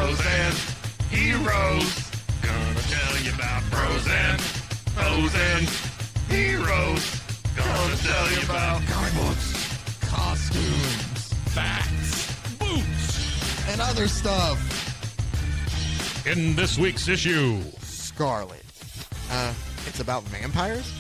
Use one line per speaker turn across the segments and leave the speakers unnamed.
Bros and heroes. Gonna tell you about bros and foes and heroes. Gonna tell you about comic books,
Costumes,
facts, boots.
and other stuff.
In this week's issue,
Scarlett. It's about vampires?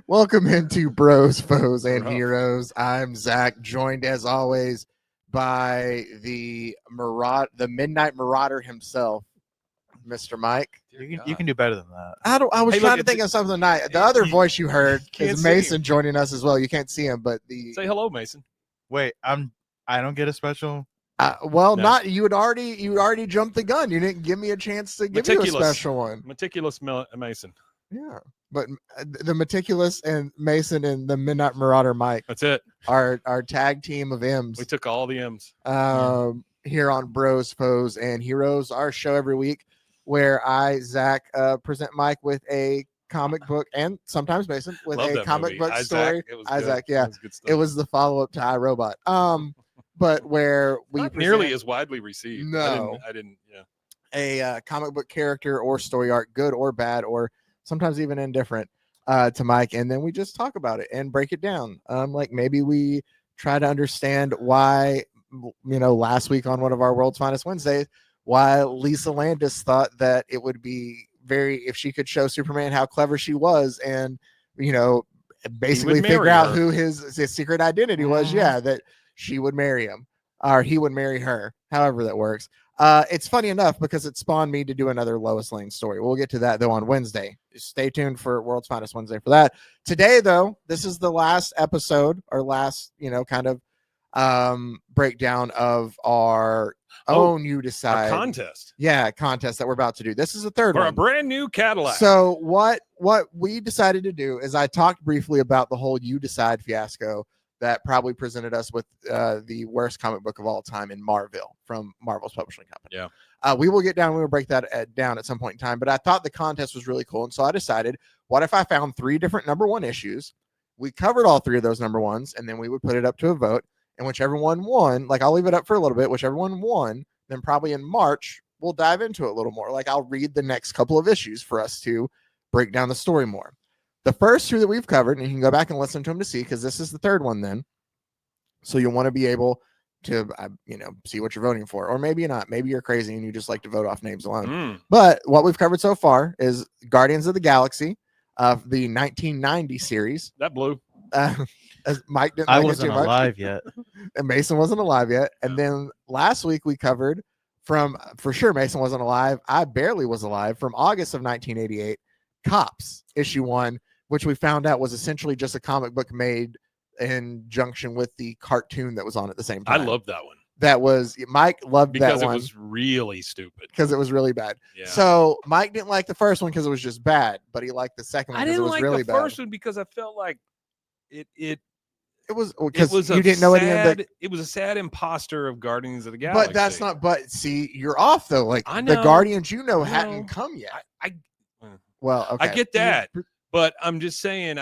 Welcome into Bros, Foes, and Heroes. I'm Zach, joined as always by the Midnight Marauder himself, Mr. Mike.
You can do better than that.
I was trying to think of something tonight. The other voice you heard is Mason joining us as well. You can't see him, but
say hello, Mason.
Wait, I don't get a special.
No. Not you already jumped the gun. You didn't give me a chance to give you a special one.
Meticulous Mason.
Yeah, but the Meticulous and Mason and the Midnight Marauder Mike.
That's it.
Our tag team of M's.
We took all the M's.
Here on Bros, Foes, and Heroes, our show every week where I, Zach, present Mike with a comic book and sometimes Mason with a comic book story. Isaac, yeah. It was the follow-up to iRobot. But where we
not nearly as widely received.
No.
I didn't
a comic book character or story arc, good or bad, or sometimes even indifferent, to Mike, and then we just talk about it and break it down. Like maybe we try to understand why, last week on one of our World's Finest Wednesdays, why Lisa Landis thought that it would be if she could show Superman how clever she was and, basically figure out who his secret identity was. Yeah, that she would marry him or he would marry her, however that works. It's funny enough because it spawned me to do another Lois Lane story. We'll get to that though on Wednesday. Stay tuned for World's Finest Wednesday for that. Today though, this is the last episode or last, kind of breakdown of our own You Decide
contest.
Yeah, contest that we're about to do. This is the third one.
For a brand new Cadillac.
So what we decided to do is I talked briefly about the whole You Decide fiasco that probably presented us with the worst comic book of all time in Marvel from Marvel's publishing company.
Yeah.
We will break that down at some point in time, but I thought the contest was really cool. And so I decided, what if I found 3 different number 1 issues? We covered all 3 of those number 1s, and then we would put it up to a vote. And whichever one won, like I'll leave it up for a little bit, whichever one won, then probably in March, we'll dive into it a little more. Like I'll read the next couple of issues for us to break down the story more. The first 2 that we've covered, and you can go back and listen to them to see, because this is the third one then. So you'll want to be able to, see what you're voting for. Or maybe not. Maybe you're crazy and you just like to vote off names alone. But what we've covered so far is Guardians of the Galaxy, the 1990 series.
That blew.
As Mike didn't.
I wasn't alive yet.
And Mason wasn't alive yet. And then last week we covered for sure Mason wasn't alive. I barely was alive, from August of 1988, Cops, issue 1, which we found out was essentially just a comic book made in junction with the cartoon that was on at the same time.
I loved that one.
That was Mike loved
because
that one.
Because it was really stupid.
Because it was really bad.
Yeah.
So Mike didn't like the first one because it was just bad, but he liked the second one because it was really bad.
I didn't like the first one because I felt like it
was because you didn't know any of the.
It was a sad imposter of Guardians of the Galaxy.
But that's not. But see, you're off though. Like
I know,
the Guardians, hadn't come yet. Well, okay.
I get that, but I'm just saying,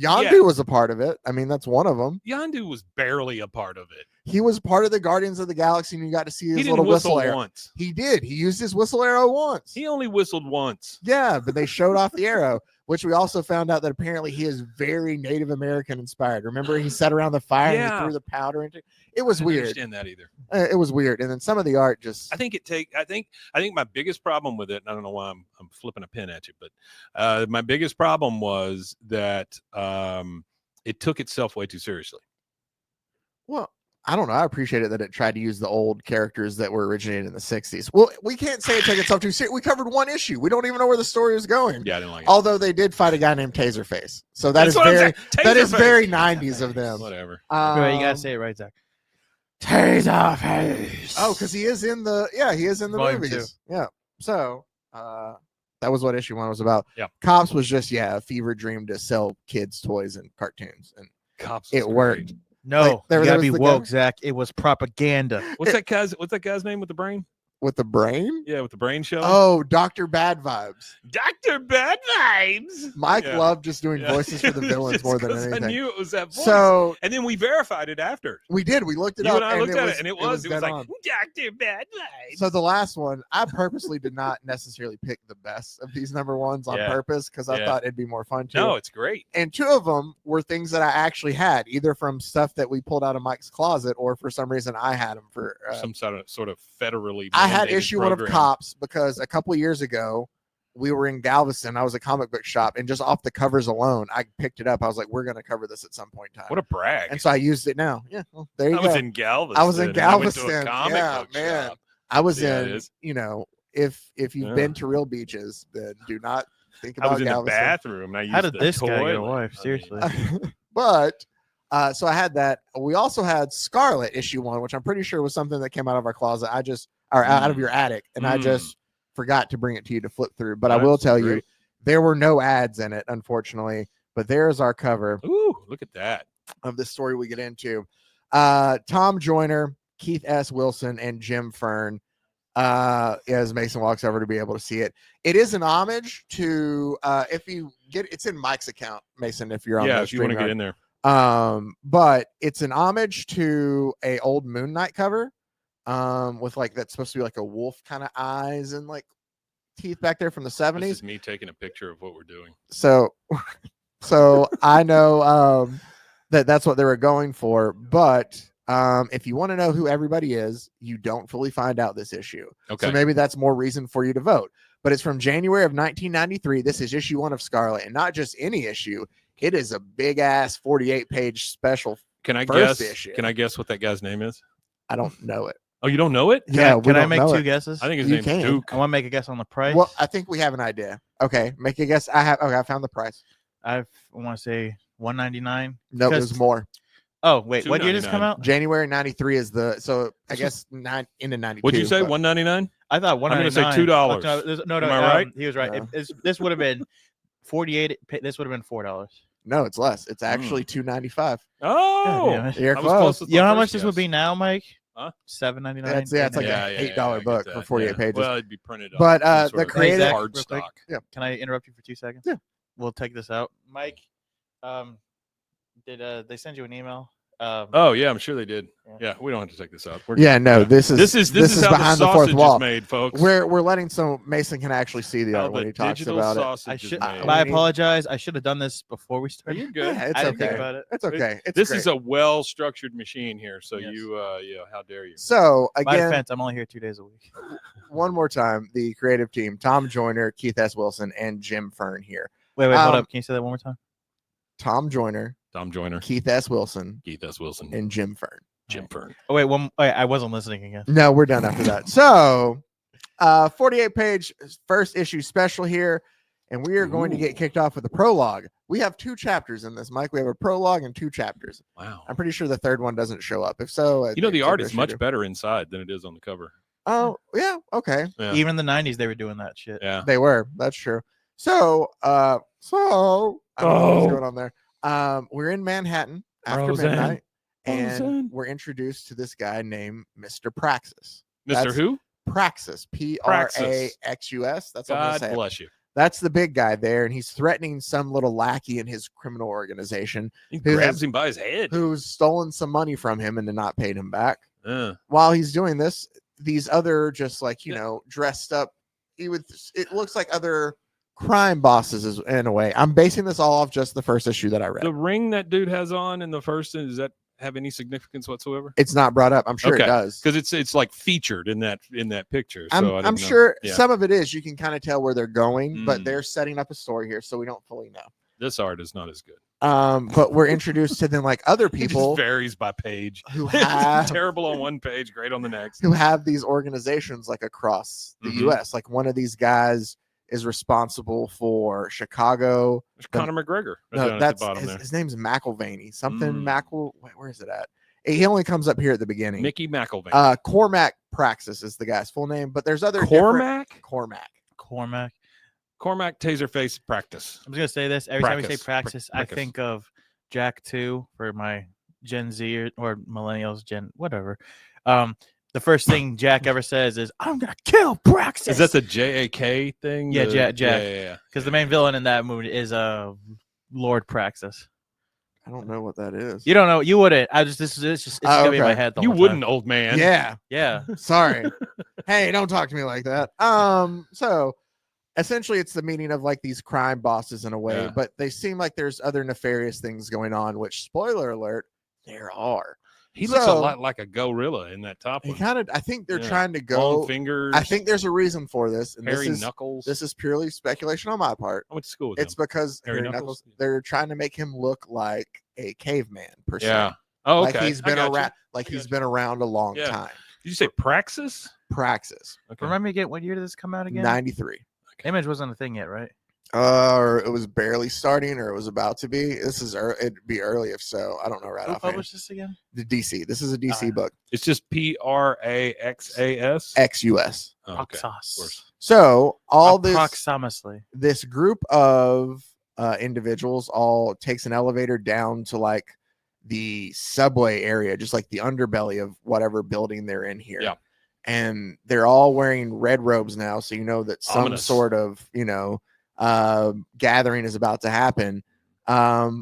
Yondu was a part of it. I mean, that's one of them.
Yondu was barely a part of it.
He was part of the Guardians of the Galaxy, and you got to see his little whistle arrow once. He did. He used his whistle arrow once.
He only whistled once.
Yeah, but they showed off the arrow, which we also found out that apparently he is very Native American inspired. Remember, he sat around the fire and he threw the powder into. It was weird.
I didn't understand that either.
It was weird, and then some of the art just.
I think my biggest problem with it. And I don't know why I'm flipping a pin at you, but my biggest problem was that it took itself way too seriously.
Well, I don't know. I appreciate it that it tried to use the old characters that were originated in the 60s. Well, we can't say it took itself too seriously. We covered 1 issue. We don't even know where the story is going.
Yeah, I didn't like it.
Although they did fight a guy named Taserface. So that is very 90s of them.
Whatever.
You gotta say it right, Zach.
Taserface. Oh, because he is in the
Volume
movies. 2. Yeah. So that was what issue 1 was about.
Yeah.
Cops was just a fever dream to sell kids toys and cartoons, and
Cops
it worked.
Great.
No, you gotta be woke, Zach. It was propaganda.
What's that guy's name with the brain?
With the brain?
Yeah, with the brain showing.
Oh, Dr. Bad Vibes.
Dr. Bad Vibes.
Mike
Yeah.
loved just doing
Yeah.
voices for the
It was
villains
just
more than
'cause
anything.
I knew it was that voice.
So
and then we verified it after.
we did. We looked it
You
up.
and I looked at
was,
it, and it was
dead
like
on.
Dr. Bad Vibes.
So the last one, I purposely did not necessarily pick the best of these number ones on
Yeah.
purpose because I
Yeah.
thought it'd be more fun too.
No, it's great.
And two of them were things that I actually had, either from stuff that we pulled out of Mike's closet, or for some reason I had them for
Some sort of federally.
I had
mandated
issue one of
program.
Cops because a couple of years ago we were in Galveston. I was a comic book shop, and just off the covers alone, I picked it up. I was like, "We're going to cover this at some point in time."
What a brag!
And so I used it now. Yeah, well, there you
I
go.
was in Galveston.
I was in
and I went to a
Galveston.
comic
Yeah,
book
man.
shop.
I was
Yeah, it
in.
is.
You know, if you've
Yeah.
been to real beaches, then do not think
I
about
was in the
Galveston.
bathroom. And I used
How did
the
this guy get a
toilet.
wife?
I mean,
Seriously.
But so I had that. We also had Scarlett issue 1, which I'm pretty sure was something that came out of our closet. Out of your attic, and I just forgot to bring it to you to flip through. But I will
That's
tell you,
great.
there were no ads in it, unfortunately. But there's our cover
Ooh, look at that.
of the story we get into. Tom Joyner, Keith S. Wilson, and Jim Fern. As Mason walks over to be able to see it. It is an homage to if you get it's in Mike's account, Mason, if you're on
Yeah,
the
if you want to
stream
get in there.
but it's an homage to a old Moon Knight cover with like that's supposed to be like a wolf kind of eyes and like teeth back there from the 70s.
This is me taking a picture of what we're doing.
So I know that's what they were going for, but if you want to know who everybody is, you don't fully find out this issue.
Okay.
So maybe that's more reason for you to vote. But it's from January of 1993. This is issue 1 of Scarlett, and not just any issue. It is a big ass 48-page special.
Can I
first
guess?
issue.
Can I guess what that guy's name is?
I don't know it.
Oh, you don't know it?
Yeah, we
Can I
don't
make
know
2
it.
guesses?
I think his
You
name's
can.
Duke.
I want to make a guess on the price.
Well, I think we have an idea. Okay, make a guess. I found the price.
I want to say $199.
No,
Because-
there's more.
Oh wait, what year did this come
$2.99.
out?
January 93 is the I guess 92.
What'd you say?
but-
$199?
I thought
I'm gonna say
$199.
$2.
No,
Am I right?
He was right.
No.
This would have been 48. This would have been $4.
No, it's less. It's actually $295.
Oh,
damn it.
You're
I was
close.
with
You know
my
how much
first
this would
guess.
be now, Mike?
Huh?
$7.99.
It's like
Yeah,
an
yeah,
$8
yeah, I get
book
that,
for 48
yeah.
pages.
Well, it'd be printed.
But,
on some
the
sort of
creative-
hard
Real quick.
stock.
Can I interrupt you for 2 seconds?
Yeah.
We'll take this out. Mike, did they send you an email?
Oh yeah, I'm sure they did.
Yeah.
Yeah, we don't have to take this out. We're
Yeah, no, this is
This is how
behind
the
the fourth
sausage
wall.
is made, folks.
We're letting so Mason can actually see the
How
art when
the
he talks
digital
about it.
sausage
I
is
should.
made.
we
I
need-
apologize. I should have done this before we started.
You're good.
Yeah, it's
I didn't think
okay.
about it.
It's okay. It's
This
great.
is a well-structured machine here. So
Yes.
how dare you?
So
By
again,
defense, I'm only here 2 days a week.
one more time, the creative team: Tom Joyner, Keith S. Wilson, and Jim Fern here.
Wait, hold
Um,
up. Can you say that one more time?
Tom Joyner,
Tom Joyner,
Keith S. Wilson,
Keith S. Wilson,
and Jim Fern.
Jim Fern.
Oh wait, I wasn't listening again.
No, we're done after that. So, 48-page first issue special here, and we are going to get kicked off with a prologue. We have 2 chapters in this, Mike. We have a prologue and 2 chapters.
Wow.
I'm pretty sure the third one doesn't show up. If so,
You know the
it's
art
a
is much
shooter.
better inside than it is on the cover.
Oh, yeah, okay.
Yeah.
Even in the 90s, they were doing that shit.
Yeah.
They were. That's true. So, I don't know what's going on there. We're in Manhattan after
Roseanne.
midnight, and
Roseanne.
we're introduced to this guy named Mr. Praxis.
Mr.
That's
Who?
Praxis, Praxus. That's what I'm gonna
God
say.
bless you.
That's the big guy there, and he's threatening some little lackey in his criminal organization
He
Who
grabs
has-
him by his head.
who's stolen some money from him and then not paid him back.
Uh,
While he's doing this, these other just like
Yeah.
dressed up, it looks like other crime bosses is in a way. I'm basing this all off just the first issue that I read.
the ring that dude has on in the first, does that have any significance whatsoever?
It's not brought up. I'm sure
Okay.
it does.
Because it's like featured in that picture. So I didn't
I'm
know.
sure
Yeah.
some of it is. You can kind of tell where they're going, but
Mm.
they're setting up a story here, so we don't fully know.
This art is not as good.
But we're introduced to then like other
It
people
just varies by page.
who
It's
have
terrible on one page, great on the next.
who have these organizations like across the
Mhm.
U.S. Like one of these guys is responsible for Chicago.
There's Conor McGregor.
No,
down at
that's
the bottom there.
his name's McIlvaney. Something
Mm.
Wait, where is it at? He only comes up here at the beginning.
Mickey McIlvaine.
Cormac Praxis is the guy's full name, but there's other
Cormac?
Cormac.
Cormac Taserface Practice.
I'm just gonna say this every time we say
Practice.
praxis, I
Practice.
think of Jack 2 for my Gen Z or millennials, Gen whatever. The first thing Jack ever says is, "I'm gonna kill Praxis."
Is that the JAK thing?
Yeah,
The-
Jack.
Yeah.
Because the main villain in that movie is Lord Praxis.
I don't know what that is.
You don't know. You wouldn't. It's just gonna be in my
okay.
head. The
You
whole
wouldn't,
time.
old man.
Yeah.
Yeah.
Sorry. Hey, don't talk to me like that. So essentially it's the meaning of like these crime bosses in a way,
Yeah.
but they seem like there's other nefarious things going on, which spoiler alert, there are.
He looks a
So-
lot like a gorilla in that top
He
one.
kind of, I think they're
Yeah.
trying to
Long
go.
fingers.
I think there's a reason for this, and
hairy
this is
knuckles.
this is purely speculation on my part.
I went to school with
It's
him.
because
Hairy
Harry
Knuckles?
Knuckles, they're trying to make him look like a caveman per se.
Yeah. Oh,
Like
okay.
he's
I
been
got you.
around, like
I
he's
got
been around a long
Yeah.
time.
Did you say Praxis?
Praxis,
Okay.
Remind me again. What year did this come out again?
93.
Image wasn't a thing yet, right?
Or it was barely starting, or it was about to be. This is it'd be early if so. I don't know right
Who
offhand.
published this again?
The DC. This is a DC
yeah.
book.
It's just Praxas.
XUS.
Oh, okay.
Proxas.
Of course.
So all this
Approximately.
this group of individuals all takes an elevator down to like the subway area, just like the underbelly of whatever building they're in here.
Yeah.
And they're all wearing red robes now, so you know that some
Ominous.
sort of gathering is about to happen.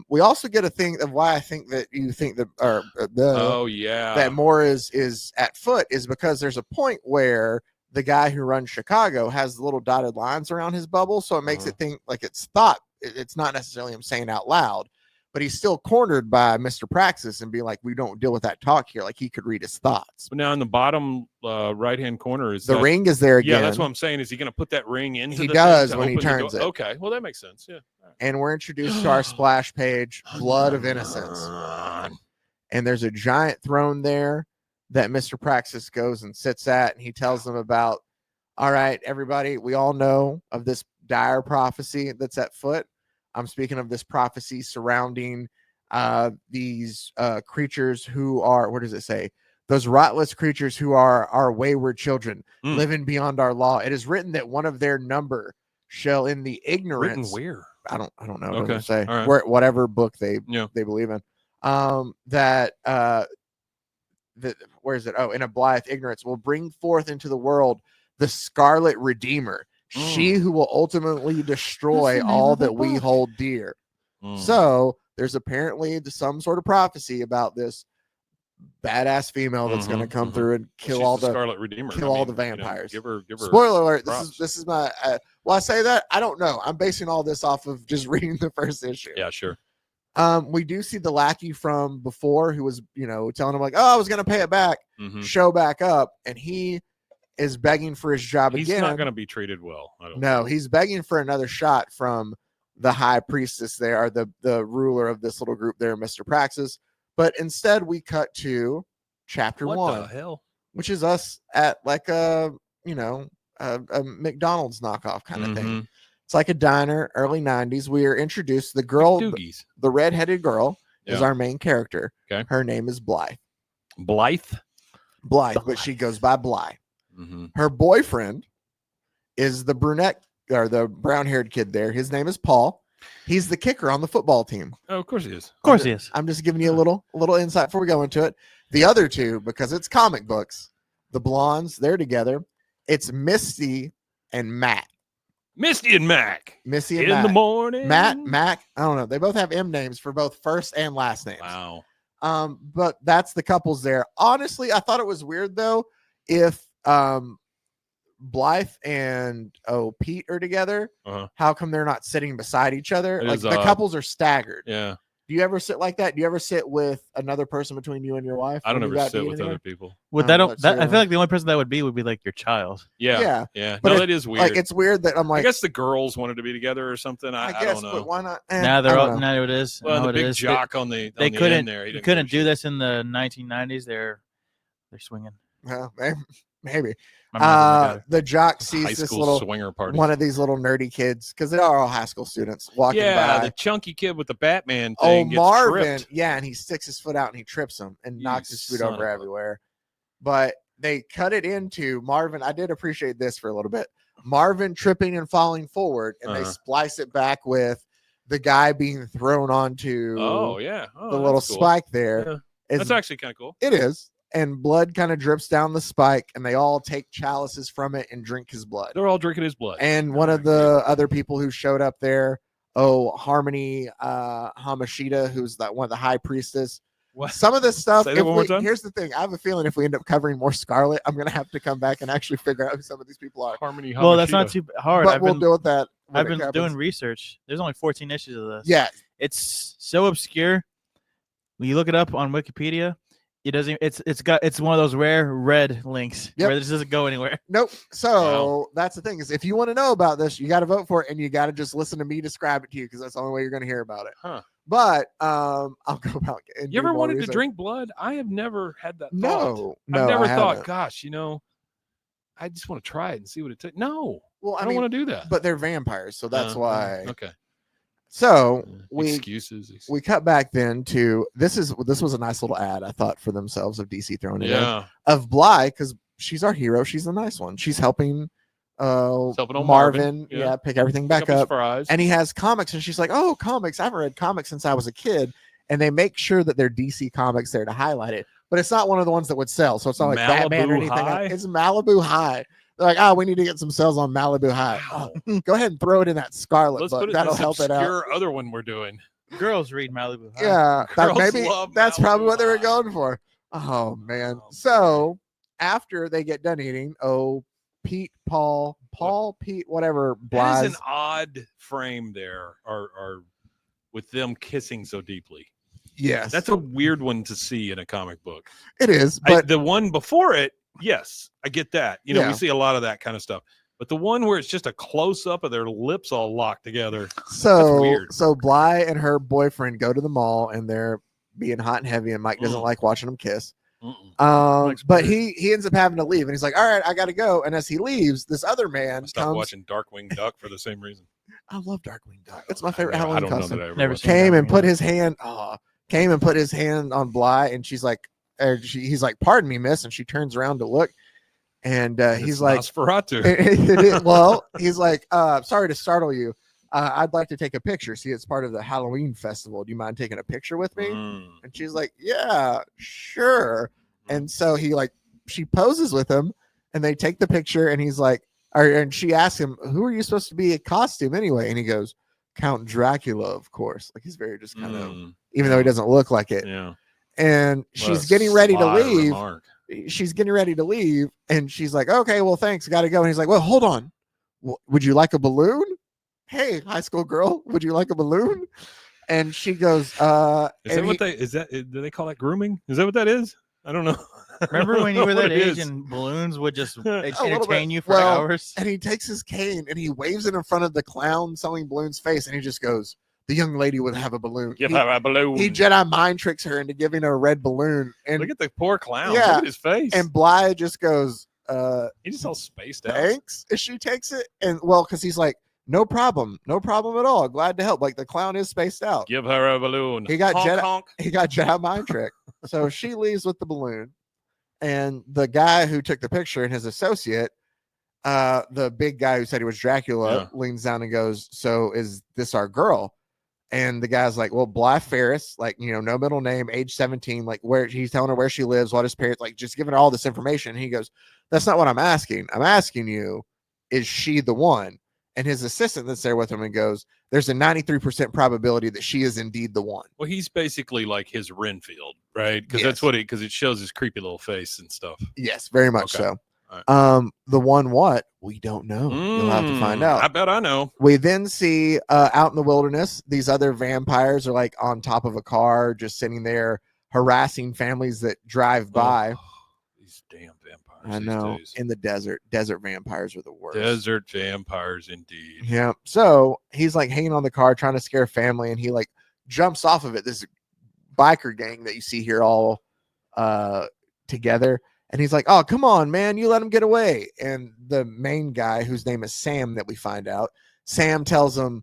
We also get a thing of why I think that you think that
Oh yeah.
that more is at foot is because there's a point where the guy who runs Chicago has little dotted lines around his bubble, so it makes it think like it's thought. It's not necessarily him saying out loud, but he's still cornered by Mr. Praxis and being like, we don't deal with that talk here. Like he could read his thoughts.
But now in the bottom right-hand corner is
The
that,
ring is there again.
Yeah, that's what I'm saying. Is he going to put that ring into
He
the
does
thing to
when he
open the
turns
door?
it.
Okay, well that makes sense. Yeah. All right.
And we're introduced to our splash page, Blood of Innocence. And there's a giant throne there that Mr. Praxis goes and sits at, and he tells them about, all right, everybody, we all know of this dire prophecy that's at foot. I'm speaking of this prophecy surrounding these creatures who are, what does it say? Those rotless creatures who are our wayward children, living beyond our law. It is written that one of their number shall in the ignorance.
Written where?
I don't know. It
Okay.
doesn't say
All right.
where, whatever book they
Yeah.
believe in. That where is it? Oh, in a blithe ignorance will bring forth into the world the Scarlet Redeemer, she who will ultimately destroy
That's the name
all
of the
that we
book.
hold dear.
Mm.
So there's apparently some sort of prophecy about this badass female that's going to come through and kill
She's
all
the
the
Scarlet Redeemer.
kill all the vampires.
Give her.
Spoiler alert,
props.
this is my well, I say that I don't know, I'm basing all this off of just reading the first issue.
Yeah, sure.
We do see the lackey from before who was telling him like, oh, I was going to pay it back,
Mhm.
show back up, and he is begging for his job
He's
again.
not going to be treated well. I don't
No,
think.
he's begging for another shot from the high priestess there, or the ruler of this little group there, Mr. Praxis. But instead, we cut to chapter
What
1,
the hell?
which is us at like a McDonald's knockoff kind of thing.
Mhm.
It's like a diner, early 90s. We are introduced. The girl,
Doogies.
the redheaded girl, is
Yeah.
our main character.
Okay.
Her name is Blythe.
Blythe.
But she goes by Blythe.
Mm-hmm.
Her boyfriend is the brunette or the brown-haired kid there. His name is Paul. He's the kicker on the football team.
Oh, of course he is.
Of course he is.
I'm just giving you a little insight before we go into it. The other two, because it's comic books, the blondes, they're together. It's Misty and Matt.
Misty and Mac.
Missy and
In
Matt.
the morning.
Mac. I don't know. They both have M names for both first and last names.
Wow.
But that's the couples there. Honestly, I thought it was weird though if Blythe and Pete are together.
Uh-huh.
How come they're not sitting beside each other?
It
Like
is
the
odd.
couples are staggered.
Yeah.
Do you ever sit like that? Do you ever sit with another person between you and your wife?
I don't
when you
ever
got
sit
beat
with
anywhere?
other people.
Would
let's
I
see,
feel like the only person that would be like your child.
Yeah.
Yeah.
No,
But
that is weird.
Like it's weird that I'm like,
I guess the girls wanted to be together or something. I
guess,
don't know.
but why not?
Now
I
they're
don't
all,
know.
now it is.
Well,
now
the
it
big
is.
jock on the
They
end
couldn't
there.
you couldn't do this in the 1990s. They're swinging.
Well, maybe.
My mother got it.
The jock
High
sees this
school
little
swinger party.
one of these little nerdy kids because they are all high school students walking
Yeah,
by.
the chunky kid with the Batman
Oh,
thing gets
Marvin.
tripped.
Yeah, and he sticks his foot out and he trips him and
You
knocks his foot
son
over
of a-
everywhere. But they cut it into Marvin. I did appreciate this for a little bit. Marvin tripping and falling forward, and they splice it back with the guy being thrown onto
Oh yeah. Oh,
the little
that's cool.
spike there.
Yeah.
It's-
That's actually kind of cool.
it is. and blood kind of drips down the spike, and they all take chalices from it and drink his blood.
They're all drinking his blood.
And one of the other people who showed up there, Harmony Hamashita, who's one of the high priestess.
What?
Some of this stuff.
Say that one more time?
Here's the thing: I have a feeling if we end up covering more Scarlett, I'm gonna have to come back and actually figure out who some of these people are.
Harmony.
Well, that's
Hamashita.
not too hard.
But we'll deal with that. when
I've
it
been
happens.
doing research. There's only 14 issues of this.
Yeah,
It's so obscure. When you look it up on Wikipedia, it doesn't. It's one of those rare red links
Yep.
where this doesn't go anywhere.
nope. So that's the thing is, if you want to know about this, you got to vote for it, and you got to just listen to me describe it to you because that's the only way you're going to hear about it.
Huh.
But I'll go about. And
You
do
ever
more
wanted to
research.
drink blood? I have never had that thought.
No,
I've never
I
thought,
haven't.
gosh, I just want to try it and see what it takes. No,
Well,
I
I
don't
mean,
want to do that.
but they're vampires, so that's why.
Okay.
So we
Excuses.
we cut back then to this was a nice little ad I thought for themselves of DC throwing it in
Yeah.
of Bly because she's our hero. She's the nice one. She's helping
helping old
Marvin,
Marvin, yeah.
pick everything
Pick
back
his
up.
fries.
And he has comics, and she's like, "Oh, comics! I haven't read comics since I was a kid." And they make sure that they're DC comics there to highlight it, but it's not one of the ones that would sell. So it's not like Batman or
Malibu
anything.
High?
It's Malibu High. They're like, "Oh, we need to get some sales on Malibu High."
Wow.
Oh, go ahead and throw it in that Scarlet
Let's
book.
put it in
That'll
this
help it out.
obscure other one we're doing.
Girls read Malibu High.
Yeah,
Girls
maybe
love
that's probably
Malibu
what they were
High.
going for. Oh man.
Oh,
So after they get done eating, Pete, Pete, whatever,
That is
Bly's.
an odd frame there, or with them kissing so deeply.
Yes,
That's a weird one to see in a comic book.
it is. But
The one before it, yes, I get that.
Yeah.
We see a lot of that kind of stuff. But the one where it's just a close up of their lips all locked together.
so
weird.
Bly and her boyfriend go to the mall, and they're being hot and heavy, and Mike doesn't
Mm.
like watching them kiss.
Mm-mm.
Mike's
But
weird.
he ends up having to leave, and he's like, "All right, I got to go." And as he leaves, this other man
I stopped
comes.
watching Darkwing Duck for the same reason.
I love Darkwing Duck. It's my favorite
I
Halloween
don't know
costume.
that I ever
Never
watched
seen
it.
Came and
Darkwing
put
Duck.
his hand on Bly, and she's like, he's like, "Pardon me, miss," and she turns around to look, and
And
he's
it's
like,
Nosferatu.
well, he's like, "Sorry to startle you. I'd like to take a picture. See, it's part of the Halloween festival. Do you mind taking a picture with me?"
Mm.
And she's like, "Yeah, sure." And so she poses with him, and they take the picture, and he's like, and she asks him, "Who are you supposed to be a costume anyway?" And he goes, "Count Dracula, of course." Like he's very just kind of,
Mm.
even though he doesn't look like it.
Yeah.
And
What
she's
a
getting ready to
sly
leave.
remark.
She's getting ready to leave, and she's like, "Okay, well, thanks, got to go." And he's like, "Well, hold on. Would you like a balloon? Hey, high school girl, would you like a balloon?" And she goes,
Is that
and
what do they call that grooming? Is that what that is? I don't know.
Remember when you were
What
that
it
age
is.
and balloons would just
little
entertain
bit.
you for
Well,
hours?
and he takes his cane and he waves it in front of the clown selling balloons face, and he just goes, "The young lady would have a balloon."
Give
he,
her a balloon.
he Jedi mind tricks her into giving her a red balloon, and
Look at the poor clown.
Yeah.
Look at his face.
and Bly just goes,
He's just all spaced out.
"Thanks," and she takes it, and well, because he's like, no problem at all. Glad to help. Like the clown is spaced out.
Give her a balloon.
He got
honk,
Jedi-
honk.
He got Jedi mind trick. So she leaves with the balloon, and the guy who took the picture and his associate, the big guy who said he was Dracula, leans down and goes, "So is this our girl?" And the guy's like, "Well, Bly Ferris, like, no middle name, age 17, like where he's telling her where she lives, what his parents, like just giving her all this information." And he goes, "That's not what I'm asking. I'm asking you, is she the one?" And his assistant that's there with him and goes, "There's a 93% probability that she is indeed the one."
Well, he's basically like his Renfield, right? Because
Yes.
that's what because it shows his creepy little face and stuff.
Yes, very much
Okay.
so.
All
The one what? We don't know. You'll have to find out.
I bet I know.
We then see out in the wilderness, these other vampires are like on top of a car, just sitting there harassing families that drive by.
Oh, these damn vampires.
I
these
know.
days.
In the desert. Desert vampires are the worst.
Desert vampires, indeed.
Yeah. So he's like hanging on the car trying to scare family, and he like jumps off of it. This biker gang that you see here all together. And he's like, "Oh, come on, man, you let him get away." And the main guy, whose name is Sam, that we find out, Sam tells him,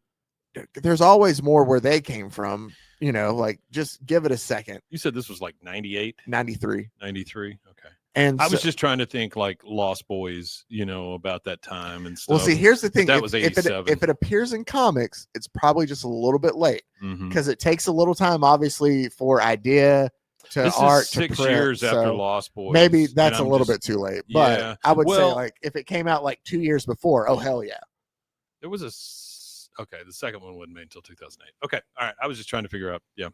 "There's always more where they came from. Like just give it a second."
You said this was like 98,
93.
93. Okay.
And
I was
so-
just trying to think like Lost Boys, about that time and stuff.
well, see, here's the thing.
that
If-
was
if
87.
it appears in comics, it's probably just a little bit late
Mhm.
because it takes a little time, obviously, for idea to
This
art
is
to
6
print,
years after
so
Lost Boys.
maybe
and
that's a
I'm
little
just-
bit too late. But
Yeah.
I would say
Well-
like if it came out like 2 years before, oh hell yeah.
There was okay. The second one wasn't made until 2008. Okay, all right. I was just trying to figure out. Yeah.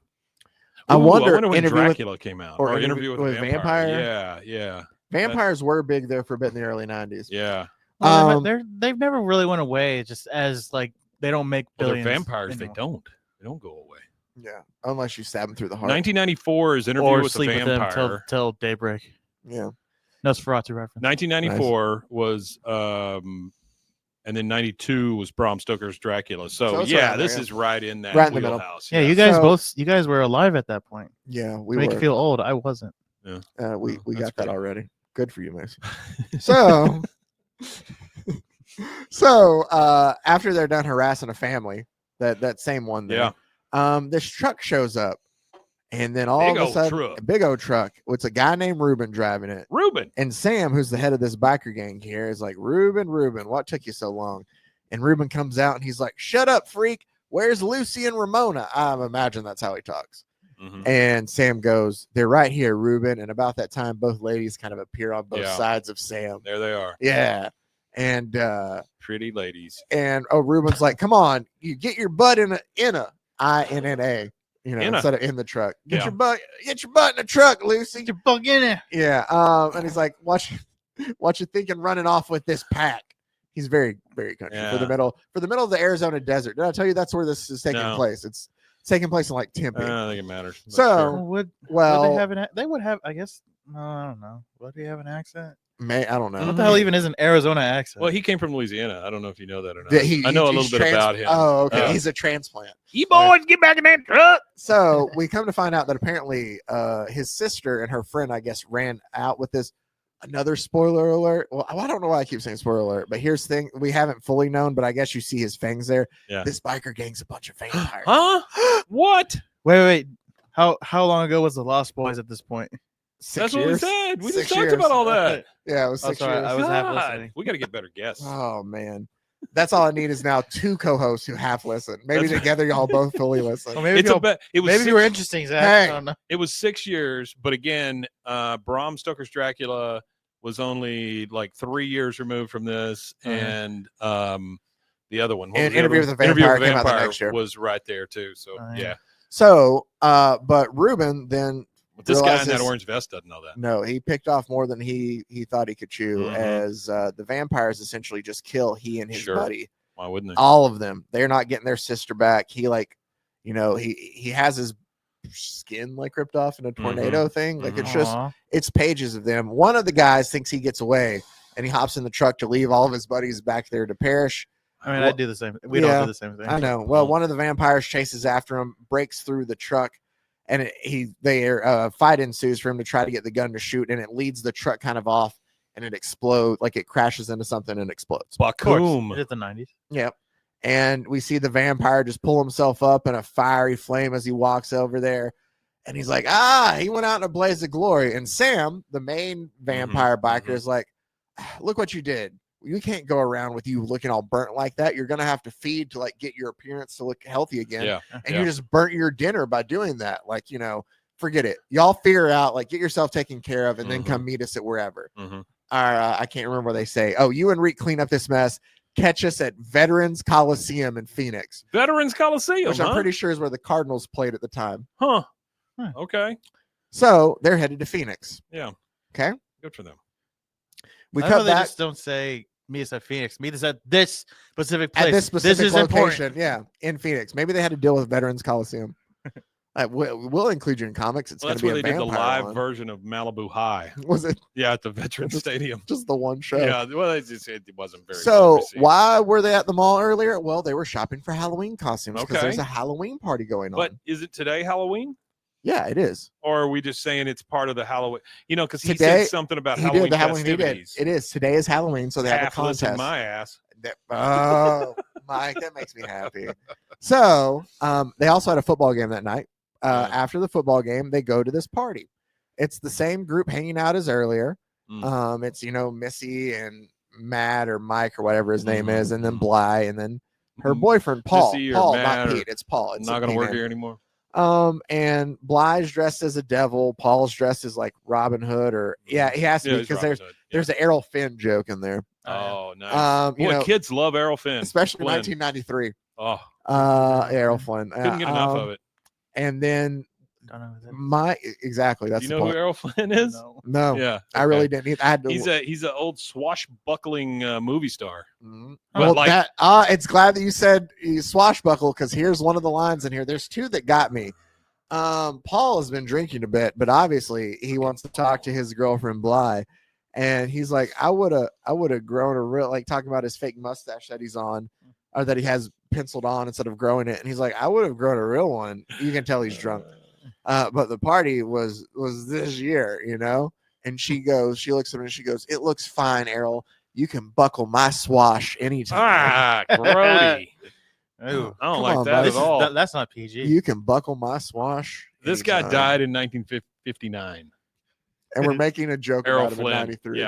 I wonder
when
Interview with-
Dracula came out,
or
or
Interview
Interview with a
with
Vampire.
Vampire?
Yeah.
Vampires were big there for a bit in the early 90s.
Yeah.
Well,
Um,
they've never really went away. Just as like they don't make
Well, they're
billions.
vampires. They
anymore.
don't go away.
Yeah, unless you stab them through the heart.
1994 is Interview
Or
with
sleep
a
with them
Vampire.
till daybreak.
Yeah.
Nosferatu reference.
1994 was and then 92 was Bram Stoker's Dracula.
So
So,
it's
yeah,
around there,
this
yeah.
is right in that
Right in the middle.
wheelhouse.
Yeah, you guys
So-
you guys were alive at that point.
Yeah, we
Make
were.
you feel old. I wasn't.
we
Oh,
we
that's
got that
great.
already. Good for you, Mason. So, after they're done harassing a family, that same one there, this truck shows up, and then all
Big
of a
old
sudden,
truck.
a big old truck. It's a guy named Ruben driving it,
Ruben.
and Sam, who's the head of this biker gang here, is like, Ruben, what took you so long? And Ruben comes out and he's like, shut up, freak. Where's Lucy and Ramona? I imagine that's how he talks.
Mhm.
And Sam goes, they're right here, Ruben. And about that time, both ladies kind of appear on both
Yeah.
sides of Sam.
There they are.
Yeah. And
Pretty ladies.
Ruben's like, come on, you get your butt in a INNA, you know,
Inna.
instead of in the truck. Get
Yeah.
your butt in the truck, Lucy.
Get your bug in there.
Yeah. And he's like, what you thinking running off with this pack? He's very, very country for the
Yeah.
middle of the Arizona desert. Did I tell you that's where this is taking
No.
place? It's taking place in like
I
Tempe.
don't think it matters. but
So-
sure.
Would
Well,
they have they would have, I guess. No, I don't know. Would he have an accent?
I don't know.
What the hell even is an Arizona accent?
Well, he came from Louisiana. I don't know if you know that or not.
That
I know a
he's
little bit about him.
Oh, okay.
Yeah.
He's a transplant.
You boys get back in that truck.
So we come to find out that apparently his sister and her friend, I guess, ran out with this. Another spoiler alert. Well, I don't know why I keep saying spoiler alert, but here's the thing: we haven't fully known, but I guess you see his fangs there.
Yeah.
This biker gang's a bunch of vampires.
Huh? What?
wait. How long ago was the Lost Boys at this point?
6
That's
years?
what we said. We
6
just talked
years.
about all that.
Yeah, it was
Oh,
6
sorry,
years.
I was half
God,
listening.
we got to get better guests.
Oh man, that's all I need is now 2 co-hosts who half listen. Maybe
That's-
together y'all both fully listen.
Well, maybe
It's
y'all-
a bet. It was
maybe
six,
you were interesting, Zach.
Hey.
I don't know.
it was 6 years, but again, Bram Stoker's Dracula was only like 3 years removed from this, and the other one, what
And
was the
Interview
other
with a
one? Interview
Vampire
with a
came out the
Vampire
next year.
was right there too. So
Oh, yeah.
yeah,
So, but Ruben then
but this guy in that
realizes-
orange vest doesn't know that.
no, he picked off more than he thought he could chew,
Mhm.
as the vampires essentially just kill he and his
Sure.
buddy.
Why wouldn't they?
All of them. They're not getting their sister back. He he has his skin like ripped off in a tornado thing. Like it's just
Aw.
it's pages of them. One of the guys thinks he gets away and he hops in the truck to leave all of his buddies back there to perish.
I mean,
Well,
I do the same. We don't
yeah,
do the same thing.
I know. Well, one of the vampires chases after him, breaks through the truck, and fight ensues for him to try to get the gun to shoot, and it leads the truck kind of off, and it explodes, like it crashes into something and explodes.
Of course,
Bakum.
it is the 90s.
Yep. And we see the vampire just pull himself up in a fiery flame as he walks over there. And he's like, he went out in a blaze of glory. And Sam, the main vampire biker, is like, look what you did. You can't go around with you looking all burnt like that. You're going to have to feed to like get your appearance to look healthy again.
Yeah,
And you just burnt your dinner by doing that. Like, forget it. Y'all figure out, like, get yourself taken care of and then come meet us at wherever. I can't remember what they say. Oh, you and Reek clean up this mess. Catch us at Veterans Coliseum in Phoenix,
Veterans Coliseum,
which I'm pretty sure is where the Cardinals played at the time.
Huh.
Huh.
Okay.
So they're headed to Phoenix.
Yeah.
Okay.
Good for them.
We
I know
cut
they
back
just don't say meet us at Phoenix. Meet us at this specific place.
at this specific
is
location.
important.
Yeah, in Phoenix. Maybe they had to deal with Veterans Coliseum. We'll include you in comics. It's
Well,
going
that's
to be
where
a
they did the
vampire
live
one.
version of Malibu High.
Was it
Yeah, at the Veterans Stadium.
just the one show?
Yeah, well, it wasn't very. well
So
received.
why were they at the mall earlier? Well, they were shopping for Halloween costumes because
Okay.
there's a Halloween party going
But
on.
is it today Halloween,
Yeah, it is.
or are we just saying it's part of the Halloween? Because he
Today-
said something about
He
Halloween
did the Halloween. He did.
festivities.
It is. Today is Halloween, so they have a
Half listen
contest.
my ass.
Oh, Mike, that makes me happy. So, they also had a football game that night.
Yeah.
After the football game, they go to this party. It's the same group hanging out as earlier. It's Missy and Matt or Mike or whatever his name is, and then Bly, and then her boyfriend Paul.
Missy or
Paul,
Matt
not
or-
Pete. It's Paul. It's
Not
a
going to
P
work
name.
here anymore.
And Bly's dressed as a devil. Paul's dressed as like Robin Hood, or he has to be,
he's
because
Robin Hood.
there's an Errol Finn joke in there.
Oh, nice.
You
Boy,
know,
kids love Errol Finn.
especially
Flynn.
1993.
Oh,
Errol Flynn.
couldn't get enough of it.
And then
Don't know who that is.
exactly, that's
Do you
the
know who
point.
Errol Flynn is?
No,
Yeah,
I really didn't. I had to.
He's an old swashbuckling movie star.
Mhm.
But
Well, it's glad that you said you swashbuckle, because here's one of the lines in here. There's two that got me. Paul has been drinking a bit, but obviously he wants to talk to his girlfriend Bly, and he's like, I would have grown a real, like, talking about his fake mustache that he's on, or that he has penciled on instead of growing it, and he's like, I would have grown a real one. You can tell he's drunk. But the party was this year, you know. And she looks at him and she goes, "It looks fine, Errol. You can buckle my swash anytime."
Grody.
Ooh.
I don't
Come
like
on,
that
buddy.
at all.
That's not PG.
You can buckle my swash.
This guy
anytime.
died in 1959.
And we're making a joke
Errol
about him in
Flynn.
93.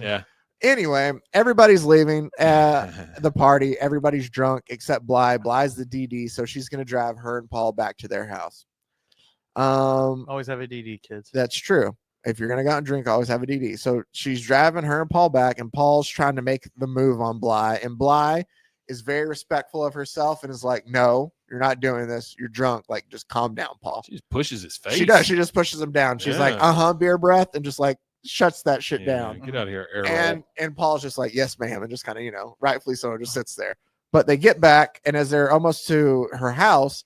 Yeah.
Anyway, everybody's leaving the party. Everybody's drunk except Bly. Bly's the DD, so she's going to drive her and Paul back to their house.
Always have a DD, kids.
That's true. If you're going to go out and drink, always have a DD. So she's driving her and Paul back, and Paul's trying to make the move on Bly. And Bly is very respectful of herself and is like, "No, you're not doing this. You're drunk. Like, just calm down, Paul."
She just pushes his face.
She does. She just pushes him down. She's like, beer breath, and just like shuts that shit down.
Get out of here, Errol.
And Paul's just like, "Yes, ma'am," and just kind of, rightfully so, just sits there. But they get back, and as they're almost to her house,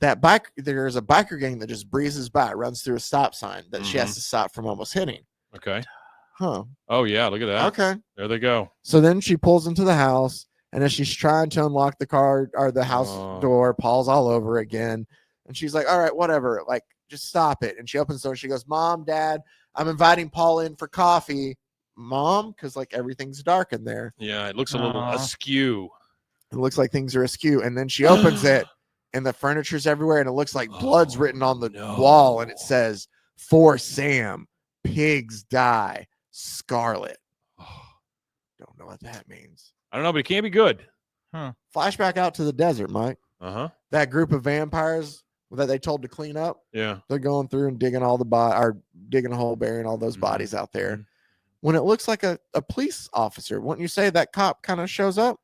there's a biker gang that just breezes by, runs through a stop sign that she has to stop from almost hitting.
Okay.
Huh.
Oh yeah, look at that.
Okay.
There they go.
So then she pulls into the house, and as she's trying to unlock the car or the house door, Paul's all over again. And she's like, "All right, whatever. Like, just stop it." And she opens the door. She goes, "Mom, Dad, I'm inviting Paul in for coffee." Mom, because like everything's dark in there.
Yeah, it looks a little askew.
It looks like things are askew. And then she opens it, and the furniture's everywhere, and it looks like blood's written on the wall, and it says, "For Sam, pigs die, Scarlett." Don't know what that means.
I don't know, but it can't be good.
Flashback out to the desert, Mike. That group of vampires that they told to clean up.
Yeah.
They're going through and digging all digging a hole, burying all those bodies out there. When it looks like a police officer, wouldn't you say that cop kind of shows up?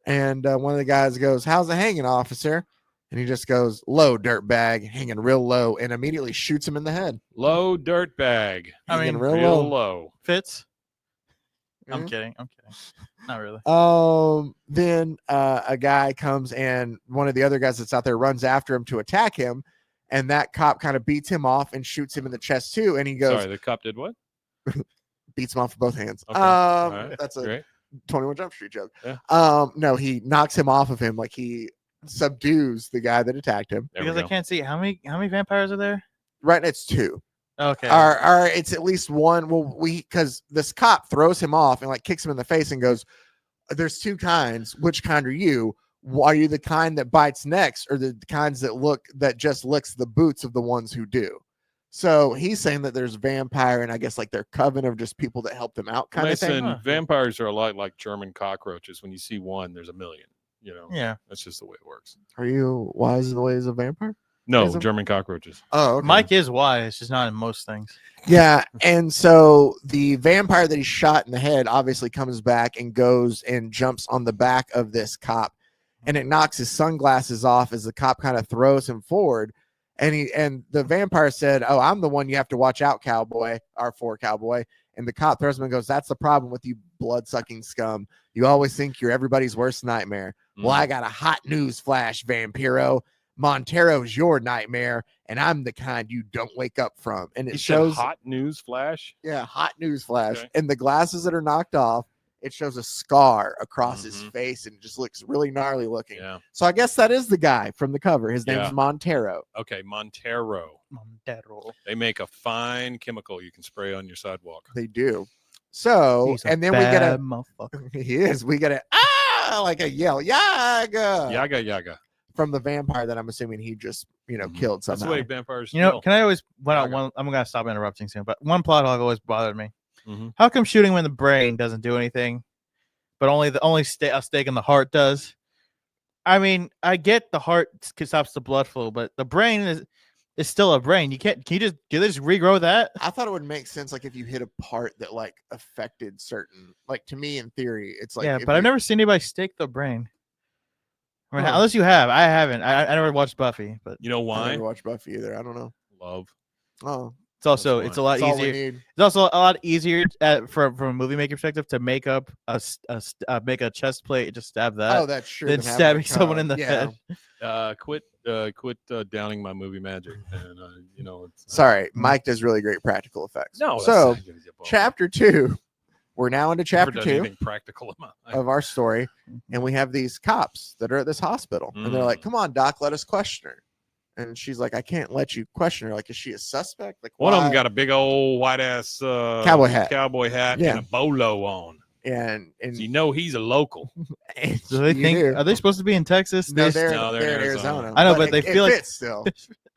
And one of the guys goes, "How's it hanging, officer?" And he just goes, "Low, dirtbag," hanging real low, and immediately shoots him in the head.
Low dirtbag.
I mean,
real
low.
Fits. I'm kidding. Not really.
Then a guy comes, and one of the other guys that's out there runs after him to attack him, and that cop kind of beats him off and shoots him in the chest too. And he goes,
"Sorry, the cop did what?"
Beats him off with both hands.
Okay. All right.
That's a
Great.
21 Jump Street joke.
Yeah.
No, he knocks him off of him, like he subdues the guy that attacked him.
Because I can't see how many vampires are there.
Right, it's two.
Okay.
Or it's at least one. Well, because this cop throws him off and like kicks him in the face and goes, "There's two kinds. Which kind are you? Are you the kind that bites next, or the kinds that just licks the boots of the ones who do?" So he's saying that there's vampire, and I guess like their coven of just people that help them out, kind of thing.
Vampires are a lot like German cockroaches. When you see one, there's a million.
Yeah,
that's just the way it works.
Are you wise in the ways of vampire?
No, German cockroaches.
Oh, okay.
Mike is wise, just not in most things.
Yeah, and so the vampire that he shot in the head obviously comes back and goes and jumps on the back of this cop, and it knocks his sunglasses off as the cop kind of throws him forward. And the vampire said, "Oh, I'm the one you have to watch out, cowboy, R4 cowboy." And the cop throws him and goes, "That's the problem with you blood-sucking scum. You always think you're everybody's worst nightmare. Well, I got a hot news flash, Vampiro. Montero's your nightmare, and I'm the kind you don't wake up from." And it shows
hot news flash.
Yeah, hot news flash.
Okay.
And the glasses that are knocked off, it shows a scar across his face, and it just looks really gnarly looking.
Yeah.
So I guess that is the guy from the cover. His name's Montero.
Okay, Montero. They make a fine chemical you can spray on your sidewalk.
They do. So, and then we get a
motherfucker.
He is. We get a like a yell, "Yaga!"
Yaga.
From the vampire that I'm assuming he just killed somehow.
That's the way vampires.
Can I always one? I'm gonna stop interrupting soon, but one plot hole always bothered me.
Mm-hmm.
How come shooting him in the brain doesn't do anything, but only a stake in the heart does? I mean, I get the heart stops the blood flow, but the brain is still a brain. You can't. Can they just regrow that?
I thought it would make sense like if you hit a part that like affected certain. Like to me, in theory, it's like
yeah,
if
but I've
you-
never seen anybody stake the brain. I mean,
Huh.
unless you have, I haven't. I never watched Buffy, but
You know
I
why?
never watched Buffy either. I don't know.
Love.
Oh,
it's also
That's
it's a
why.
lot
that's all we
easier.
need.
It's also a lot easier from a movie maker perspective to make up make a chest plate and just stab that.
Oh, that's true.
Then
than having
stabbing
a
someone
cone.
in the
Yeah.
head.
Quit downing my movie magic. And it's
Sorry, Mike does really great practical effects.
No. that's
so
not gonna get boring.
chapter 2, we're now into
Never
chapter
done
2
anything practical in my life.
of our story, and we have these cops that are at this hospital, and they're like, "Come on, Doc, let us question her." And she's like, "I can't let you question her. Like, is she a suspect? Like,
One of
why?"
them got a big old white ass
Cowboy hat.
and a bolo on.
and
So you know he's a local.
Do they
you
think?
do.
Are they supposed to be in Texas?
No,
They-
they're,
No,
they're
they're
in
in
Arizona.
Arizona.
I know, but they
it
feel like-
fits still.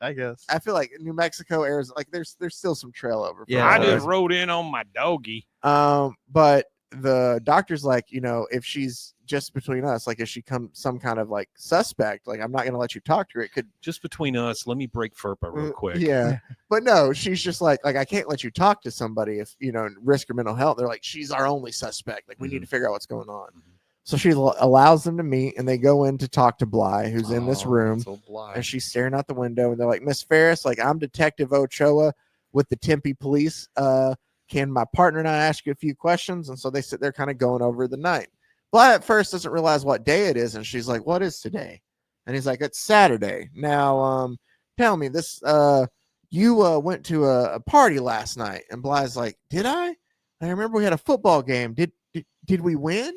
I guess.
I feel like New Mexico, Arizona, like there's still some trail over. for
Yeah,
I
us.
so
just rode in on my doggy.
But the doctor's like, if she's just between us, like if she some kind of like suspect, like I'm not gonna let you talk to her. It could
Just between us, let me break FERPA real quick.
Yeah. But no, she's just like I can't let you talk to somebody if risk her mental health. They're like, she's our only suspect. Like we need to figure out what's going on. So she allows them to meet, and they go in to talk to Bly, who's in this room,
So blind.
and she's staring out the window, and they're like, "Miss Ferris, like I'm Detective Ochoa with the Tempe Police. Can my partner and I ask you a few questions?" And so they sit there kind of going over the night. Bly at first doesn't realize what day it is, and she's like, "What is today?" And he's like, "It's Saturday." Now, tell me this. You went to a party last night, and Bly's like, "Did I? I remember we had a football game. Did we win?"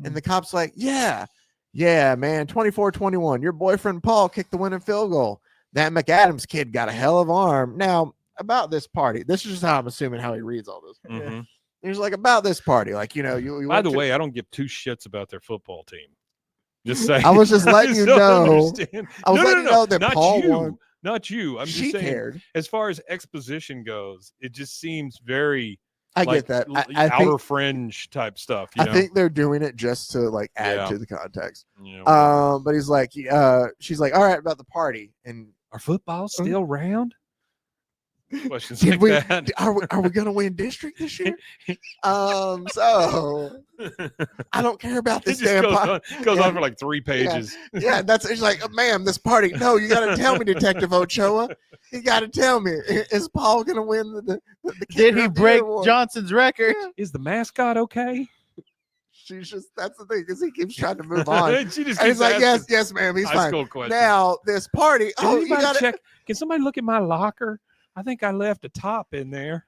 And the cop's like, yeah, man, 24-21. Your boyfriend Paul kicked the winning field goal. That McAdams kid got a hell of an arm. Now, about this party, this is just how I'm assuming how he reads all this.
Mhm.
He's like, about this party, like, you
By the way, I don't give 2 shits about their football team. Just saying.
I was just letting you
don't
know.
understand.
I was letting you know that
not
Paul
you.
won.
Not you. I'm
She
just saying.
cared.
As far as exposition goes, it just seems very
I
like,
get that. I
outer
think,
fringe type stuff.
I think they're doing it just to like add
Yeah.
to the context.
Whatever.
But he's like, she's like, all right, about the party. And
Are footballs still round? Questions
did
like
we
that.
are we gonna win district this year? So I don't care about
It
this
just
damn
goes,
party.
on,
Yeah.
on for like 3 pages.
Yeah, it's like, ma'am, this party. No, you gotta tell me, Detective Ochoa. You gotta tell me. Is Paul gonna win the
Did
Kicker
he
of the
break
Year award?
Johnson's record?
Yeah.
Is the mascot okay?
She's just that's the thing, because he keeps trying to move on.
She just
And he's
keeps
like,
asking
yes, ma'am, he's
high
fine.
school questions.
Now this party.
Can
Oh, you
anybody
gotta
check? Can somebody look at my locker? I think I left a top in there.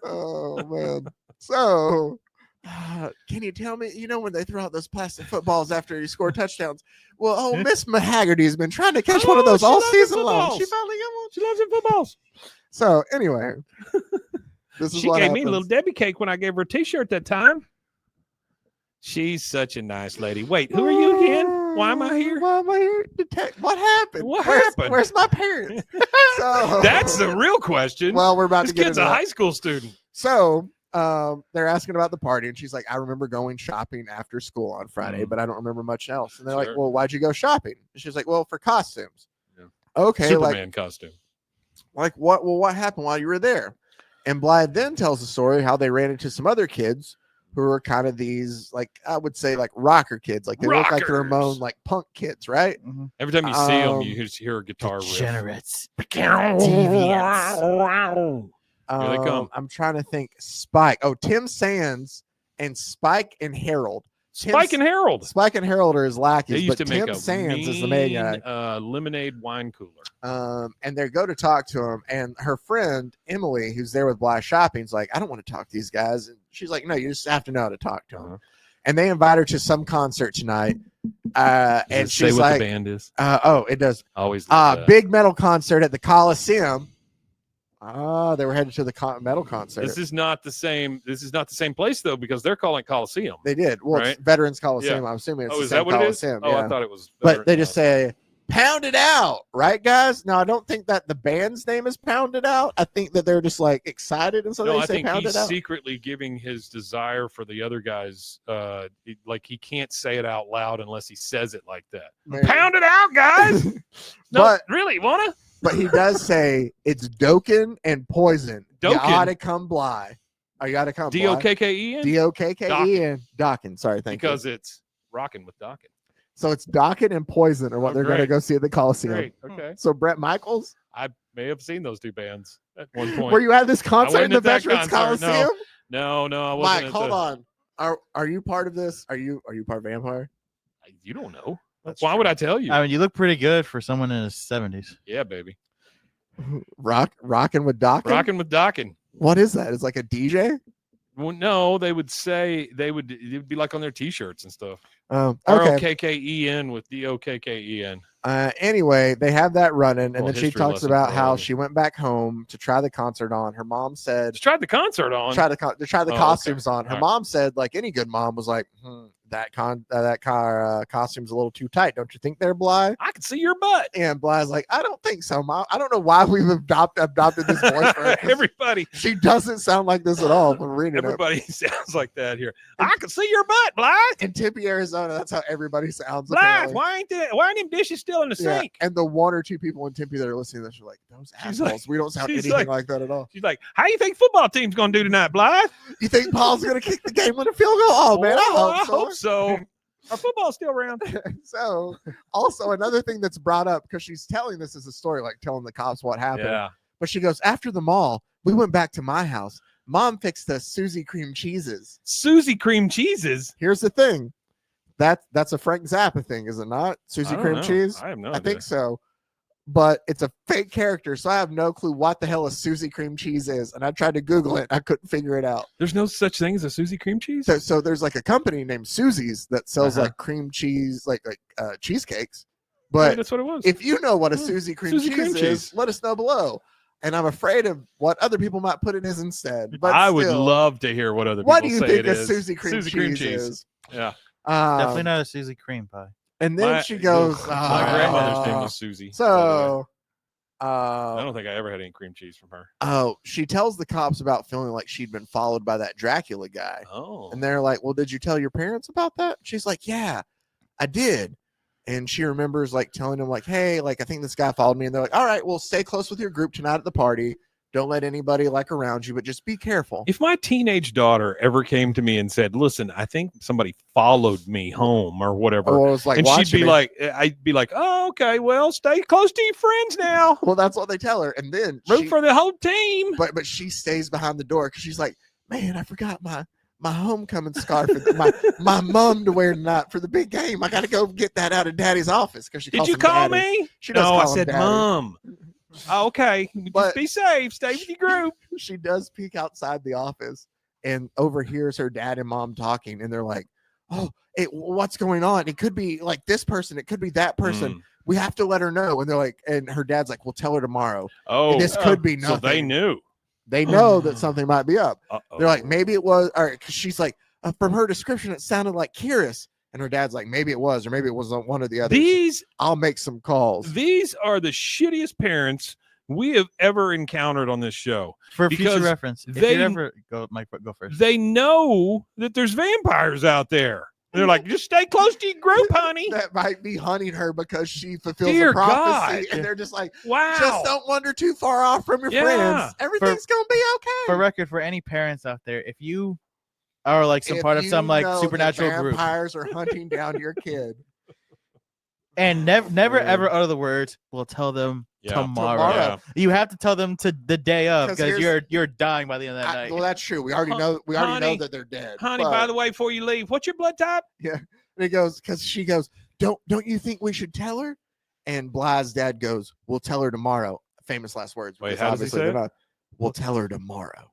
Oh man. So can you tell me, when they throw out those plastic footballs after you score touchdowns? Well, Miss Mahaggerty has been trying to catch one of those
she
all
loves
season
the
long. She
footballs.
finally got one.
She loves them footballs.
So anyway, this is
She
what
gave me a
happens.
little Debbie cake when I gave her a T-shirt that time. She's such a nice lady. Wait, who are you again? Why am I here?
Why am I here? What happened?
What
Where's-
happened?
Where's my parents? So
That's the real question.
well, we're about
this
to get
kid's
into
a
that.
high school student.
So they're asking about the party, and she's like, I remember going shopping after school on Friday,
Mhm.
but I don't remember much else. And they're like,
Sure.
well, why'd you go shopping? And she's like, well, for costumes.
Yeah.
Okay,
Superman costume.
like what? Well, what happened while you were there? And Blythe then tells the story how they ran into some other kids who are kind of these, like, I would say, like rocker kids. Like they look like the
Rockers.
Ramon, like punk kids, right?
Every time you see him,
Um,
you just hear a guitar riff.
Degenerates.
Here they come.
I'm trying to think. Spike. Oh, Tim Sands and Spike and Harold.
Spike and Harold.
Spike and Harold are his
They
lackeys,
used
but
to make
Tim
a
Sands is the main guy.
lemonade wine cooler.
And they go to talk to him, and her friend Emily, who's there with Bly shopping, is like, I don't want to talk to these guys. And she's like, no, you just have to know how to talk to them.
Uh-huh.
And they invite her to some concert tonight.
Does
And
it say
she's
what
like,
the band is?
oh, it does.
Always. love that.
Big metal concert at the Coliseum. They were headed to the metal concert.
This is not the same. This is not the same place though, because they're calling it Coliseum.
They did. Well,
Right?
it's Veterans Coliseum. I'm assuming it's
Oh,
the
is
same
that what
Coliseum.
it is? Oh,
yeah.
I thought it was.
But they just say Pound It Out, right, guys? Now I don't think that the band's name is Pound It Out. I think that they're just like excited, and so
No,
they
I
say
think
Pound
he's
It Out.
secretly giving his desire for the other guys. Like he can't say it out loud unless he says it like that.
Maybe.
Pound it out, guys. No,
But-
really, wanna?
But he does say it's Dokken and Poison. You
Dokken?
ought to come Bly. Or you ought to come Bly.
D-O-K-K-E-N?
D-O-K-K-E-N. Dokken. Sorry, thank you.
Because it's rocking with Dokken.
So it's Dokken and Poison are what
Oh,
they're going to
great.
go see at the Coliseum.
Great. Okay.
So Brett Michaels,
I may have seen those two bands at one point.
were you at this concert in
wasn't
the
at that
Veterans
concert, no.
Coliseum?
No, I wasn't.
Mike, hold on. Are you part of this? Are you part of Vampire?
You don't know.
That's
Why
true.
would I tell you?
I mean, you look pretty good for someone in his 70s.
Yeah, baby.
Rocking with Dokken?
Rocking with Dokken.
What is that? It's like a DJ?
Well, no, they would say it would be like on their T-shirts and stuff.
Okay.
R-O-K-K-E-N with D-O-K-K-E-N.
Anyway, they have that running, and
Well,
then she
history
talks
lesson
about
for
how
all.
she went back home to try the concert on. Her mom said,
Just tried the concert on.
to try the
Oh, okay.
costumes on. Her
All right.
mom said, like any good mom, was like, that costume's a little too tight. Don't you think there, Bly?
I can see your butt.
And Bly's like, I don't think so, Mom. I don't know why we've adopted this voice for her.
Everybody
She doesn't sound like this at all when reading it.
Everybody sounds like that here. I can see your butt, Blythe.
In Tempe, Arizona, that's how everybody sounds.
Blythe,
apparently.
why ain't them dishes still in the
Yeah,
sink?
and the one or two people in Tempe that are listening to this are like, those
She's
assholes.
like-
We don't sound
she's
anything
like-
like that at all.
She's like, how you think football team's gonna do tonight, Blythe?
You think Paul's gonna kick the game with a field goal? Oh man, I hope so.
Our football's still around.
So, also another thing that's brought up because she's telling this as a story, like telling the cops what happened.
Yeah.
But she goes, after the mall, we went back to my house. Mom fixed us Susie cream cheeses.
Susie cream cheeses.
Here's the thing. That's a Frank Zappa thing, is it not? Susie
I don't
cream
know.
cheese?
I have no
I
idea.
think so. But it's a fake character, so I have no clue what the hell a Susie cream cheese is. And I tried to Google it. I couldn't figure it out.
There's no such thing as a Susie cream cheese.
So there's like a company named Susie's that sells
Uh-huh.
like cream cheese, like cheesecakes.
Right,
But
that's what it was.
if you know what a
Hmm.
Susie cream
Susie
cheese
cream
is,
cheese.
let us know below. And I'm afraid of what other people might put it as instead. But
I would
still,
love to hear what other people
what do you
say
think
it
a
is.
Susie cream cheese is?
Yeah.
Definitely not a Susie cream pie.
And then she goes,
My grandmother's name
"Ah."
was Susie. by the way.
So,
I don't think I ever had any cream cheese from her.
she tells the cops about feeling like she'd been followed by that Dracula guy.
Oh.
And they're like, well, did you tell your parents about that? She's like, yeah, I did. And she remembers like telling them like, hey, like, I think this guy followed me. And they're like, all right, well, stay close with your group tonight at the party. Don't let anybody like around you, but just be careful.
If my teenage daughter ever came to me and said, listen, I think somebody followed me home or whatever,
Or it was like,
and she'd
watching
be
me.
like, I'd be like, oh, okay, well, stay close to your friends now.
Well, that's what they tell her. And then
Root for the whole team.
but she stays behind the door because she's like, man, I forgot my homecoming scarf, my mom to wear tonight for the big game. I got to go get that out of Daddy's office because she.
Did
calls
you
him
call
Daddy.
me?
She does
No,
call
I
him
said,
Daddy.
Mom. Oh, okay.
But-
Just be safe. Stay with your group.
She does peek outside the office and overhears her dad and mom talking, and they're like, "Oh, what's going on? It could be like this person. It could be that person.
Mm.
We have to let her know." And they're like, and her dad's like, "We'll tell her tomorrow."
Oh,
This could be
so they
nothing.
knew.
They know that something might be up.
Uh-oh.
They're like, maybe it was. Or she's like, from her description, it sounded like Kyrus. And her dad's like, maybe it was, or maybe it was one of the others. I'll make some calls.
These are the shittiest parents we have ever encountered on this show.
For
Because
future reference, if
they-
you ever go, Mike, go first.
They know that there's vampires out there. They're like, just stay close to your group, honey.
That might be hunting her because she fulfills
Dear
a prophecy.
God.
And they're just like,
Wow.
just don't wander too far off from your
Yeah.
friends. Everything's gonna be okay.
For record, for any parents out there, if you are like some
If
part of
you
some like
know that
supernatural group
vampires are hunting down your kid
and never
Yeah.
ever utter the words, we'll tell them
Yeah.
tomorrow.
Tomorrow.
You have to tell them to the day of
'Cause
because
here's-
you're dying by the end of that night.
well, that's true. We already know. We already know
Honey,
that they're dead.
Honey,
but-
by the way, before you leave, what's your blood type?
and he goes because she goes, don't you think we should tell her? And Bly's dad goes, we'll tell her tomorrow. Famous last words.
Wait,
because
how does he
obviously
say
they're
it?
not. We'll tell her tomorrow.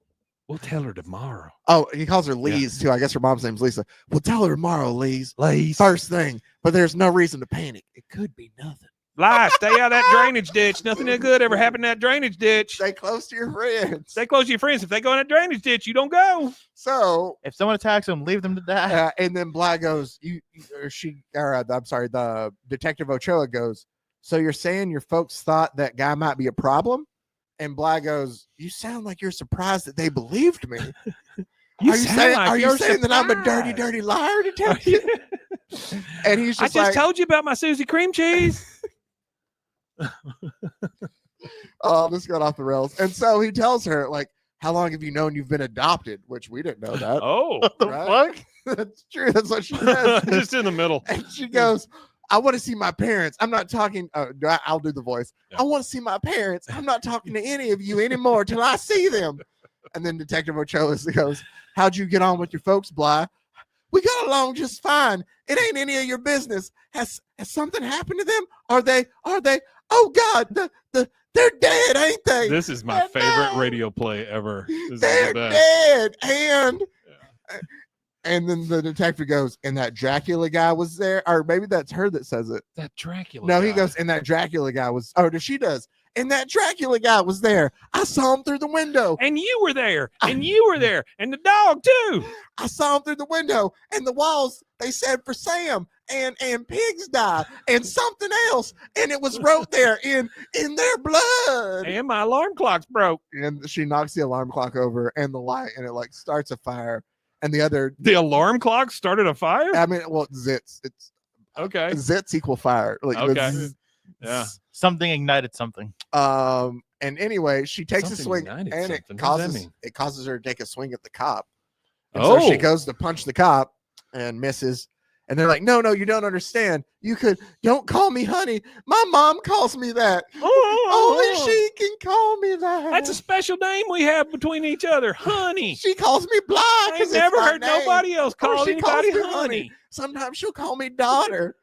We'll tell her tomorrow.
Oh, he calls her Lise too. I guess her mom's name's Lisa. We'll tell her tomorrow, Lise.
Please.
First thing, but there's no reason to panic. It could be nothing.
Lie, stay out of that drainage ditch. Nothing that good ever happened in that drainage ditch.
Stay close to your friends.
Stay close to your friends. If they go in that drainage ditch, you don't go.
So,
If someone attacks them, leave them to die.
and then Bly goes, I'm sorry, the detective Ochoa goes, so you're saying your folks thought that guy might be a problem? And Bly goes, you sound like you're surprised that they believed me.
You
are you saying that I'm a dirty,
surprised.
dirty liar, detective? And he's
I
just
just
like,
told you about my Susie cream cheese.
oh, this got off the rails. And so he tells her, like, how long have you known you've been adopted? Which we didn't know that.
Oh,
What the
Right?
fuck?
That's true. That's what she says.
just in the middle.
And she goes, I want to see my parents. I'm not talking. I'll do the voice.
Yeah.
I want to see my parents. I'm not talking to any of you anymore till I see them. And then Detective Ochoa goes, how'd you get on with your folks, Bly? We got along just fine. It ain't any of your business. Has something happened to them? Are they? Oh God, they're dead, ain't they?
This is my
They're
favorite
dead.
radio play ever. This is
They're
the best.
dead. And then the detective goes, and that Dracula guy was there, or maybe that's her that says it.
That Dracula.
No, he
guy.
goes, and that Dracula guy was, she does. And that Dracula guy was there. I saw him through the window.
And you were there, and you were there, and the dog too.
I saw him through the window, and the walls, they said for Sam, and pigs die, and something else, and it was wrote there in their blood.
And my alarm clock's broke.
And she knocks the alarm clock over and the light, and it like starts a fire. And the other,
The alarm clock started a fire.
I mean, well, zits. It's
Okay.
zits equal fire. Like the
Okay.
zzz,
Yeah.
Something ignited something.
And anyway, she takes
Something
a swing,
ignited
and
something. What does that
it
mean?
causes her to take a swing at the cop. And so she goes to punch the cop and misses. And they're like, no, you don't understand. Don't call me honey. My mom calls me that. Only she can call me that.
That's a special name we have between each other, honey.
She calls me Bly.
I
'cause
ain't
it's
never
my
heard
name.
nobody else
Or
call
she calls
anybody
me
honey.
Sometimes she'll call me daughter.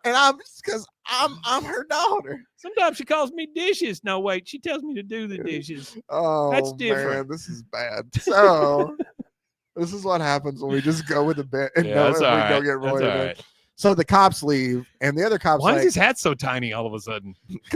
And because I'm her daughter.
Sometimes she calls me dishes. No, wait, she tells me to do the dishes.
Oh,
That's different.
Man, this is bad. So this is what happens when we just go with a bit and
Yeah,
know
that's
if we
all
don't
right.
get
That's
roided
all
in.
right.
So the cops leave, and the other cops
Why
like,
is his hat so tiny all of a sudden?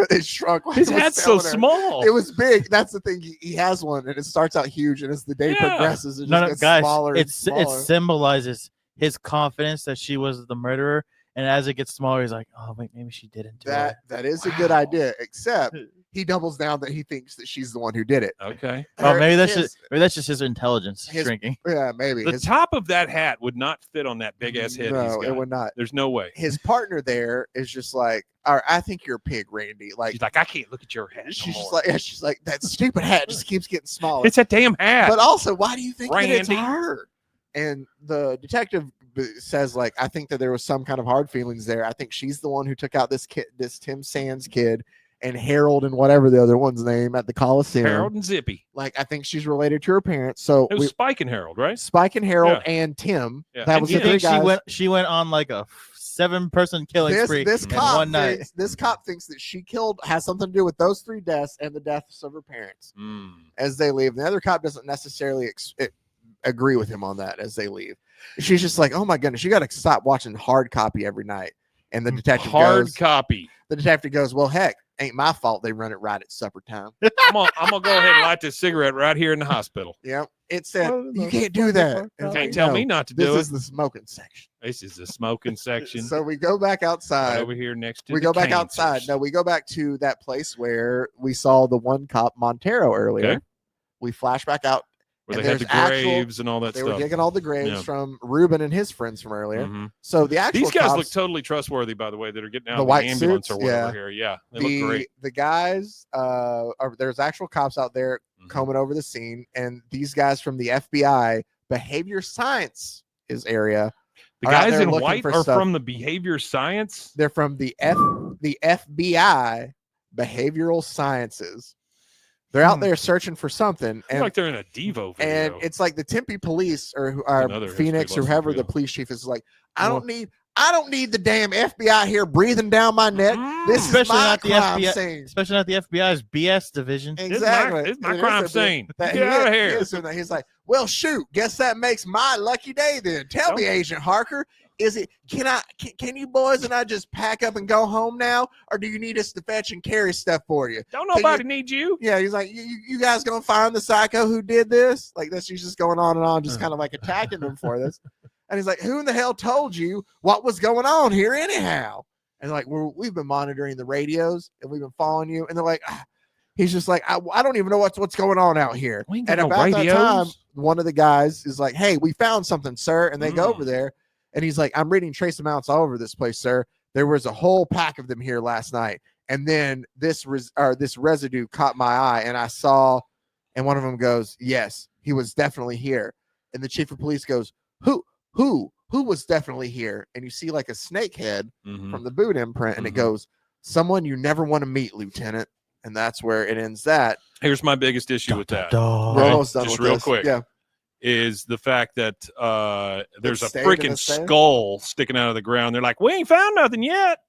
it shrunk. Like
His
it was
hat's so
telling her.
small.
It was big. That's the thing. He has one, and it starts out huge, and as the day
Yeah.
progresses, it just
No,
gets
guys,
smaller. And
it
smaller.
symbolizes his confidence that she was the murderer, and as it gets smaller, he's like, "Oh wait, maybe she didn't do it."
That is a good
Wow.
idea, except he doubles down that he thinks that she's the one who did it.
Okay.
Oh, maybe that's
His-
just his intelligence
his-
shrinking.
Yeah, maybe.
The top of that hat would not fit on that big ass head he's
No,
got.
it would not.
There's no way.
His partner there is just like, all right, I think you're a pig, Randy. Like,
She's like, I can't look at your hat.
she's
no
just
more.
like, she's like, that stupid hat just keeps getting smaller.
It's a damn hat.
But also, why do you think that it's
Randy.
her? And the detective says, like, I think that there was some kind of hard feelings there. I think she's the one who took out this kid, this Tim Sands kid, and Harold and whatever the other one's name at the Coliseum.
Harold and Zippy.
Like, I think she's related to her parents. So
It was Spike and Harold, right?
Spike and Harold and Tim.
Yeah.
That
And
was
you
the three
think
guys.
she went on like a 7-person killing spree
This
in
cop
one night.
this cop thinks that she has something to do with those 3 deaths and the deaths of her parents
Mm.
as they leave. The other cop doesn't necessarily agree with him on that as they leave. She's just like, oh my goodness, you got to stop watching hard copy every night. And the detective
Hard
goes,
copy.
the detective goes, well, heck, ain't my fault they run it right at supper time.
I'm gonna go ahead and light this cigarette right here in the hospital.
Yeah, it said
What
you
the
can't do that.
You
It's
can't
like,
tell
no,
me not to
This
do
is
it.
the smoking section.
This is the smoking section.
So we go back
Right
outside.
over here next to
We
the
go back
cancers.
outside. No, we go back to that place where we saw the one cop Montero earlier.
Okay.
We flash back out.
Where
and
they had the
there's actual-
graves and all that
They were
stuff.
digging all the graves
Yeah.
from Ruben and his friends from earlier.
Mhm.
So the actual
These guys
cops,
look totally trustworthy, by the way, that are getting out
The
of the
white
ambulance
suits,
or whatever
yeah.
here. Yeah, they look great.
the guys, there's actual cops out there
Mhm.
combing over the scene, and these guys from the FBI behavior science area.
The
are out
guys
there
in
looking
white
for
are
stuff.
from the behavior science.
They're from the FBI behavioral sciences. They're out there searching for something,
I feel
and
like they're in a Devo video.
and it's like the Tempe police or
Another history
Phoenix or
lesson
whoever
for
the
you.
police chief is like, I don't need the damn FBI here breathing down my neck. This is
Especially
my
not the
crime
FBI
scene.
Especially not the FBI's BS division.
Exactly.
This is my
It
crime
is a bit-
scene.
that
Get
he
out of
is-
here.
he is doing that. He's like, well, shoot, guess that makes my lucky day then. Tell me, Agent Harker, is it? Can you boys and I just pack up and go home now, or do you need us to fetch and carry stuff for you?
Don't
Can
nobody need you.
Yeah, he's like, you guys gonna find the psycho who did this? Like this, he's just going on and on, just kind of like attacking them for this. And he's like, who in the hell told you what was going on here anyhow? And like, we've been monitoring the radios and we've been following you. And they're like, he's just like, I don't even know what's going on out here.
We ain't got
And
no
about that time,
radios.
one of the guys is like, hey, we found something, sir. And they go over there and he's like, I'm reading trace amounts all over this place, sir. There was a whole pack of them here last night. And then this residue caught my eye and I saw, and one of them goes, yes, he was definitely here. And the chief of police goes, who was definitely here? And you see like a snake head from the boot imprint, and it goes, someone you never want to meet, Lieutenant. And that's where it ends. That
Here's my biggest issue with that.
we're almost done
Just
with
real
this.
quick.
Yeah.
Is the fact that there's a
stayed in the
freaking
sand?
skull sticking out of the ground. They're like, we ain't found nothing yet.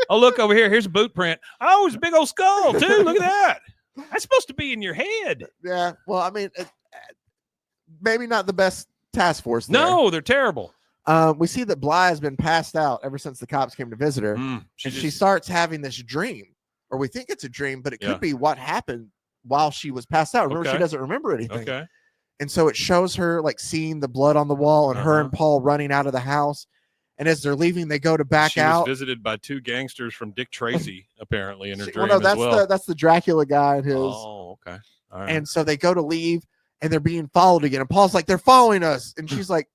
Oh, look over here. Here's a boot print. Oh, it's a big old skull, too. Look at that. That's supposed to be in your head.
Yeah. Well, I mean, maybe not the best task force there.
No, they're terrible.
We see that Bly has been passed out ever since the cops came to visit her. She starts having this dream, or we think it's a dream, but it could be what happened while she was passed out. Remember, she doesn't remember anything.
Okay.
And so it shows her like seeing the blood on the wall and her and Paul running out of the house. And as they're leaving, they go to back out.
She was visited by 2 gangsters from Dick Tracy, apparently, in her dream
Well, no,
as well.
that's the Dracula guy and his.
Oh, okay. All right.
And so they go to leave and they're being followed again. And Paul's like, they're following us. And she's like,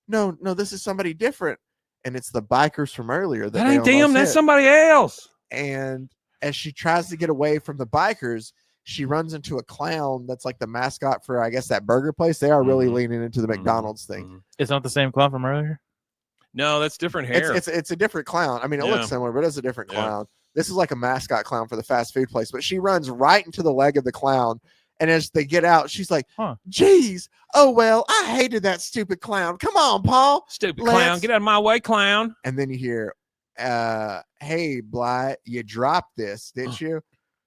no, this is somebody different. And it's the bikers from earlier.
That ain't them. That's somebody else.
And as she tries to get away from the bikers, she runs into a clown that's like the mascot for, I guess, that burger place. They are really leaning into the McDonald's thing.
It's not the same clown from earlier.
No, that's different hair.
It's a different clown. I mean, it looks similar, but it's a different clown. This is like a mascot clown for the fast food place. But she runs right into the leg of the clown. And as they get out, she's like, geez, oh, well, I hated that stupid clown. Come on, Paul.
Stupid clown. Get out of my way, clown.
And then you hear, hey, Bly, you dropped this, didn't you?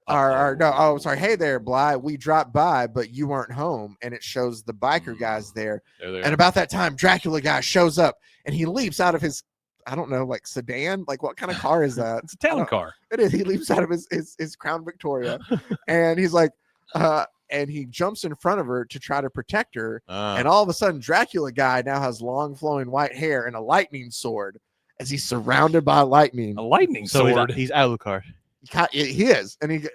Sorry. Hey there, Bly. We dropped by, but you weren't home. And it shows the biker guys there. And about that time, Dracula guy shows up and he leaps out of his, I don't know, like sedan. Like what kind of car is that?
It's a town car.
It is. He leaps out of his Crown Victoria and he's like, and he jumps in front of her to try to protect her. And all of a sudden, Dracula guy now has long flowing white hair and a lightning sword as he's surrounded by lightning.
A lightning sword.
He's Alucard.
He is, and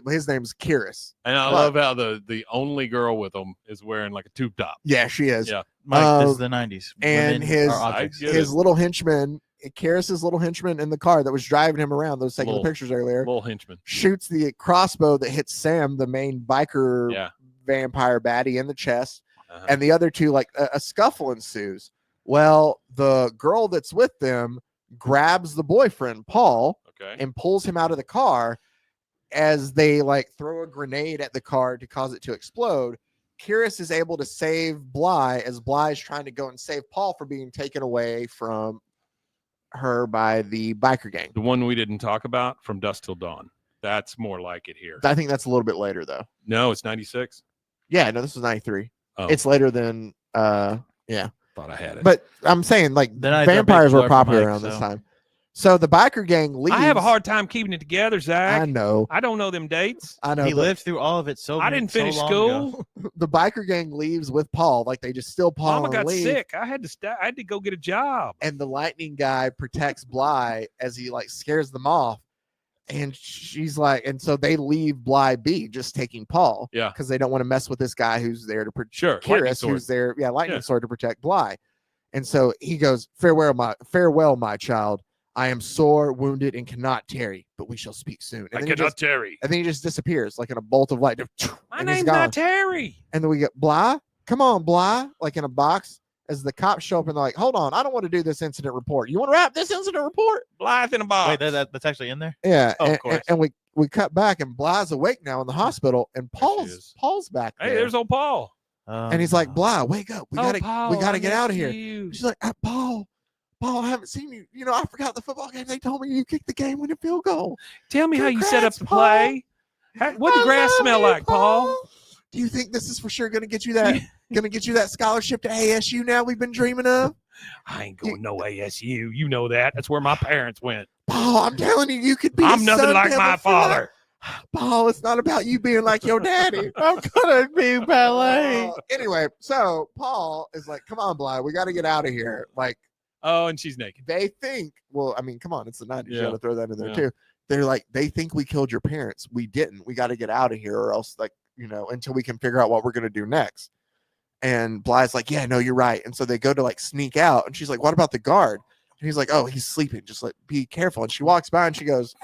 his name's Kiris.
And I love how the only girl with him is wearing like a tube top.
Yeah, she is.
Yeah,
Mike, this is the 90s.
And his little henchman, Kiris's little henchman in the car that was driving him around, that was taking the pictures earlier,
little henchman, shoots
the crossbow that hits Sam, the main biker vampire baddie, in the chest, and the other two, like a scuffle ensues. Well, the girl that's with them grabs the boyfriend, Paul. And pulls him out of the car as they like throw a grenade at the car to cause it to explode. Kiris is able to save Bly as Bly is trying to go and save Paul for being taken away from her by the biker gang.
The one we didn't talk about, From Dusk Till Dawn. That's more like it here.
I think that's a little bit later though.
No, it's 96.
Yeah, no, this was 93.
Oh.
It's later than
Thought I had it.
But I'm saying like vampires were popular around this time. So the biker gang leaves.
I have a hard time keeping it together, Zach.
I know.
I don't know them dates.
I know.
He lived through all of it.
I didn't finish school.
The biker gang leaves with Paul. Like they just steal Paul.
Mama got
leave.
sick. I had to go get a job.
And the lightning guy protects Bly as he like scares them off. And she's like, and so they leave Bly be, just taking Paul.
Yeah.
Because they don't want to mess with this guy who's there to protect
Kiris,
who's there. Yeah, lightning sword to protect Bly. And so he goes, farewell, my child. I am sore, wounded, and cannot tarry, but we shall speak soon. And
I cannot tarry.
And then he just disappears like in a bolt of light.
My name's not Terry.
And then we get Bly. Come on, Bly, like in a box. As the cops show up and they're like, hold on, I don't want to do this incident report. You want to wrap this incident report?
Bly's in a box.
Wait, that's actually in there?
Yeah.
Oh, of course.
And we cut back and Bly's awake now in the hospital and Paul's back there.
Hey, there's old Paul.
And he's like, Bly, wake up. We gotta get out of here. She's like, Paul, I haven't seen you. You know, I forgot the football game. They told me you kicked the game winning field goal.
Tell me how you set up the play. What the grass smell like, Paul?
Do you think this is for sure gonna get you that scholarship to ASU now we've been dreaming of?
I ain't going no ASU. You know that. That's where my parents went.
Paul, I'm telling you, you could be.
I'm nothing like my father.
Paul, it's not about you being like your daddy. I'm gonna be ballet. Anyway, so Paul is like, come on, Bly, we got to get out of here. Like,
Oh, and she's naked.
They think, well, I mean, come on, it's the 90s. You
Yeah.
got to throw that in there
Yeah.
too. They're like, they think we killed your parents. We didn't. We got to get out of here, or else, like, you know, until we can figure out what we're going to do next. And Bly's like, yeah, no, you're right. And so they go to like sneak out. And she's like, what about the guard? And he's like, oh, he's sleeping. Just like, be careful. And she walks by and she goes,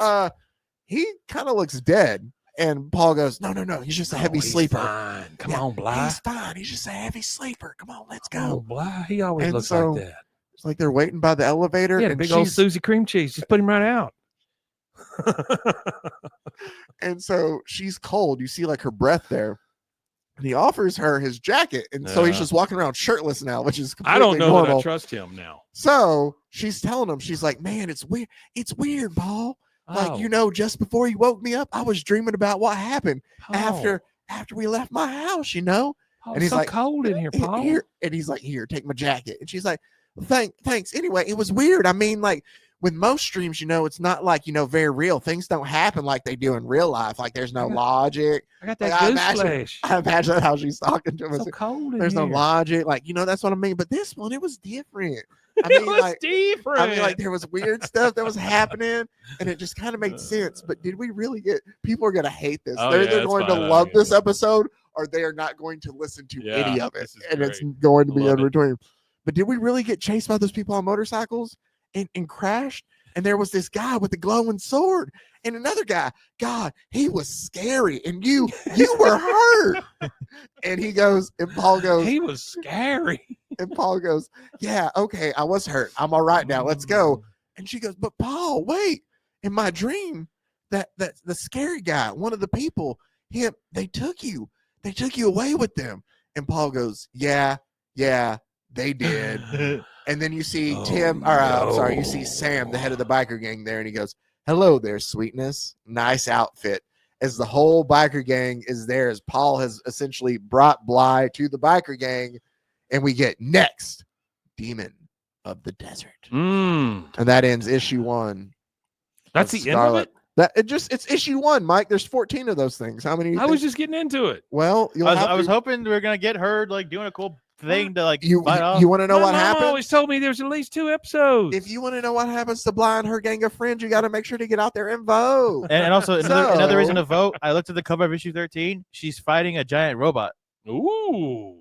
he kind of looks dead. And Paul goes, no, he's just a heavy sleeper.
Fine. Come
Yeah,
on, Bly.
He's fine. He's just a heavy sleeper. Come on, let's
Oh,
go.
Bly. He always
And
looks
so-
like that.
It's like they're waiting by the elevator.
Yeah,
and
big old
she's-
Susie cream cheese. Just put him right out.
And so she's cold. You see like her breath there. And he offers her his jacket. And so he's
Yeah.
just walking around shirtless now, which is completely
I don't know
normal.
that I trust him now.
So she's telling him, she's like, man, it's weird. It's weird, Paul. Like, you know, just before you woke me up, I was dreaming about what happened after we left my house, you know?
Paul,
and he's
so
like,
cold in here, Paul.
Here. And he's like, here, take my jacket. And she's like, thanks. Anyway, it was weird. I mean, like, with most streams, you know, it's not like, you know, very real. Things don't happen like they do in real life. Like, there's no logic.
I got
Like,
that
I
goose
imagine-
flesh.
I imagine how she's talking to him.
So cold in
There's no
here.
logic. Like, you know, that's what I mean. But this one, it was different. I
It
mean,
was
like,
different.
I mean, like, there was weird stuff that was happening, and it just kind of made sense. But did we really get? People are going to hate this.
Oh,
They're
yeah,
either
it's
going to
fine.
love
Yeah.
this episode, or they are not going to listen to
Yeah,
any of it,
this is
and it's
great.
going to be
Love
in
it.
between. But did we really get chased by those people on motorcycles and crashed? And there was this guy with the glowing sword, and another guy. God, he was scary, and you were hurt. And he goes, and Paul goes,
He was scary.
and Paul goes, yeah, okay, I was hurt. I'm all right now. Let's go. And she goes, but Paul, wait. In my dream, that the scary guy, one of the people, they took you away with them. And Paul goes, yeah, they did. And then you see
Oh,
you see Sam, the head of the biker gang there, and he goes, hello there, sweetness. Nice outfit. As the whole biker gang is there, as Paul has essentially brought Bly to the biker gang, and we get next, Demon of the Desert.
Mm.
And that ends issue 1.
That's
of
the end of it?
It's issue 1, Mike. There's 14 of those things. How many? do you
I was
think?
just getting into it.
Well,
I was hoping we were gonna get her like doing a cool thing to like
you
fight off.
want to know
My
what
mom
happens?
always told me there's at least 2 episodes.
If you want to know what happens to Bly and her gang of friends, you got to make sure to get out there and vote.
And also another reason
So-
to vote. I looked at the cover of issue 13. She's fighting a giant robot.
Ooh.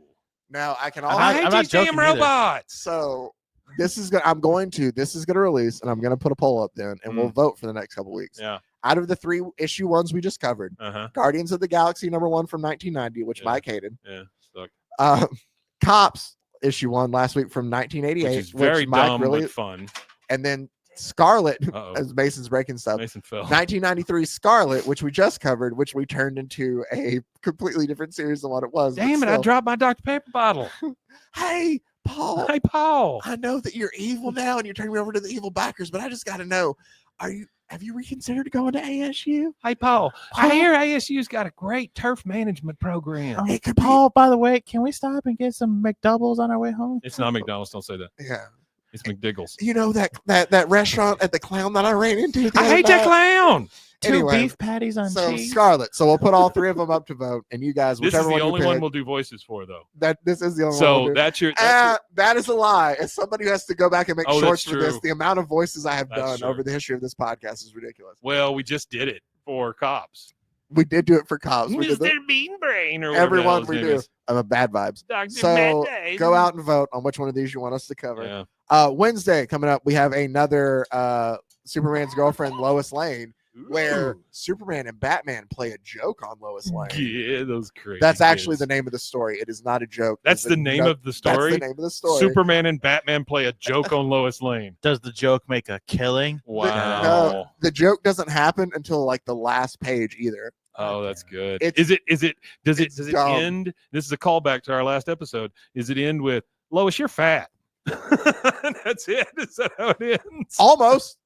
Now I can
I'm
also
not-
I hate
I'm not
these damn
joking either.
robots.
so this is gonna release, and I'm gonna put a poll up then, and we'll vote for the next couple weeks.
Yeah.
Out of the 3 issue 1s we just covered,
Uh-huh.
Guardians of the Galaxy #1 from 1990, which
Yeah.
Mike hated.
Yeah. Stuck.
Cops issue 1 last week from
Which
1988,
is very
Mike
dumb
really,
but fun.
and then Scarlett,
Uh-oh.
as Mason's breaking stuff.
Mason fell.
1993 Scarlett, which we just covered, which we turned into a completely different series than what it was. but
Damn it, I
still.
dropped my Dr. Pepper bottle.
Hey, Paul,
Hey, Paul.
I know that you're evil now and you're turning me over to the evil backers, but I just got to know, have you reconsidered going to ASU?
Hey, Paul. I
Paul?
hear ASU's got a great turf management program.
It could be-
Paul, by the way, can we stop and get some McDoubles on our way home?
It's not McDonald's. Don't say that.
Yeah.
It's McDiggles.
You know that restaurant at the Clown that I ran into? the
I
other
hate that
night?
clown.
2
Anyway,
beef patties on
So
cheese.
Scarlett. So we'll put all 3 of them up to vote, and you guys,
This is
whichever
the
one
only
you
one
pick,
we'll do voices for, though.
this is the only one.
So
we'll do.
that's your.
That is a lie. As somebody who has to go back and make
Oh,
shorts
that's
for this,
true.
the amount of voices I have
That's
done
true.
over the history of this podcast is ridiculous.
Well, we just did it for cops.
We did do it for cops. We did
Mr.
the,
Bean Brain or whatever the hell
everyone
his
we
name
do.
is.
I'm a bad vibes.
Dr.
So
Mayonnaise.
go out and vote on which one of these you want us to cover.
Yeah.
Wednesday coming up, we have another Superman's girlfriend, Lois Lane, where
Ooh.
Superman and Batman play a joke on Lois Lane.
Yeah, those crazy.
That's actually
kids.
the name of the story. It is not a joke.
That's the name of the
That's
story.
the name of the story.
Superman and Batman play a joke on Lois Lane.
Does the joke make a killing?
Wow.
No, the joke doesn't happen until like the last page either.
Oh, that's good.
It's-
Does
it's
it
dumb.
end? This is a callback to our last episode. Is it end with Lois, you're fat? That's it. Is that how it ends?
Almost.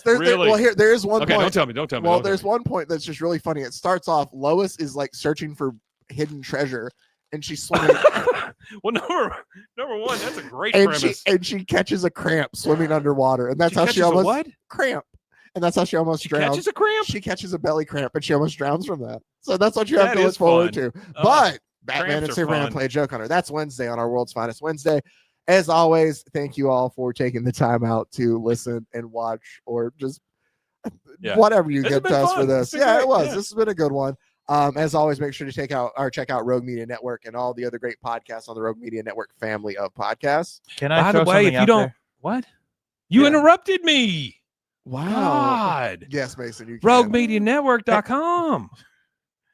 Really?
Well, here there is one
Okay,
point.
don't tell me. Don't tell me.
Well,
don't tell
there's
me.
one point that's just really funny. It starts off, Lois is like searching for hidden treasure, and she's swimming,
Well, number one, that's a great
and
premise.
she catches a cramp swimming underwater, and that's how she
catches a
almost
what?
cramp, and that's how she almost
She
drowns.
catches a cramp.
She catches a belly cramp, and she almost drowns from that. So that's what you have
That
to look
is
forward
fun.
to.
Oh,
But Batman
cramps
and
are
Superman
fun.
play a joke on her. That's Wednesday on our World's Finest Wednesday. As always, thank you all for taking the time out to listen and watch, or just whatever you
This has
get
been
to us
fun.
for this.
It's been
Yeah,
great.
it was.
Yeah.
This has been a good one. As always, make sure to check out Rogue Media Network and all the other great podcasts on the Rogue Media Network family of podcasts.
Can I
By
throw
the way,
something
if
out
you don't,
there?
what? You
Yeah.
interrupted me.
Wow.
God.
Yes, Mason, you can.
RogueMediaNetwork.com.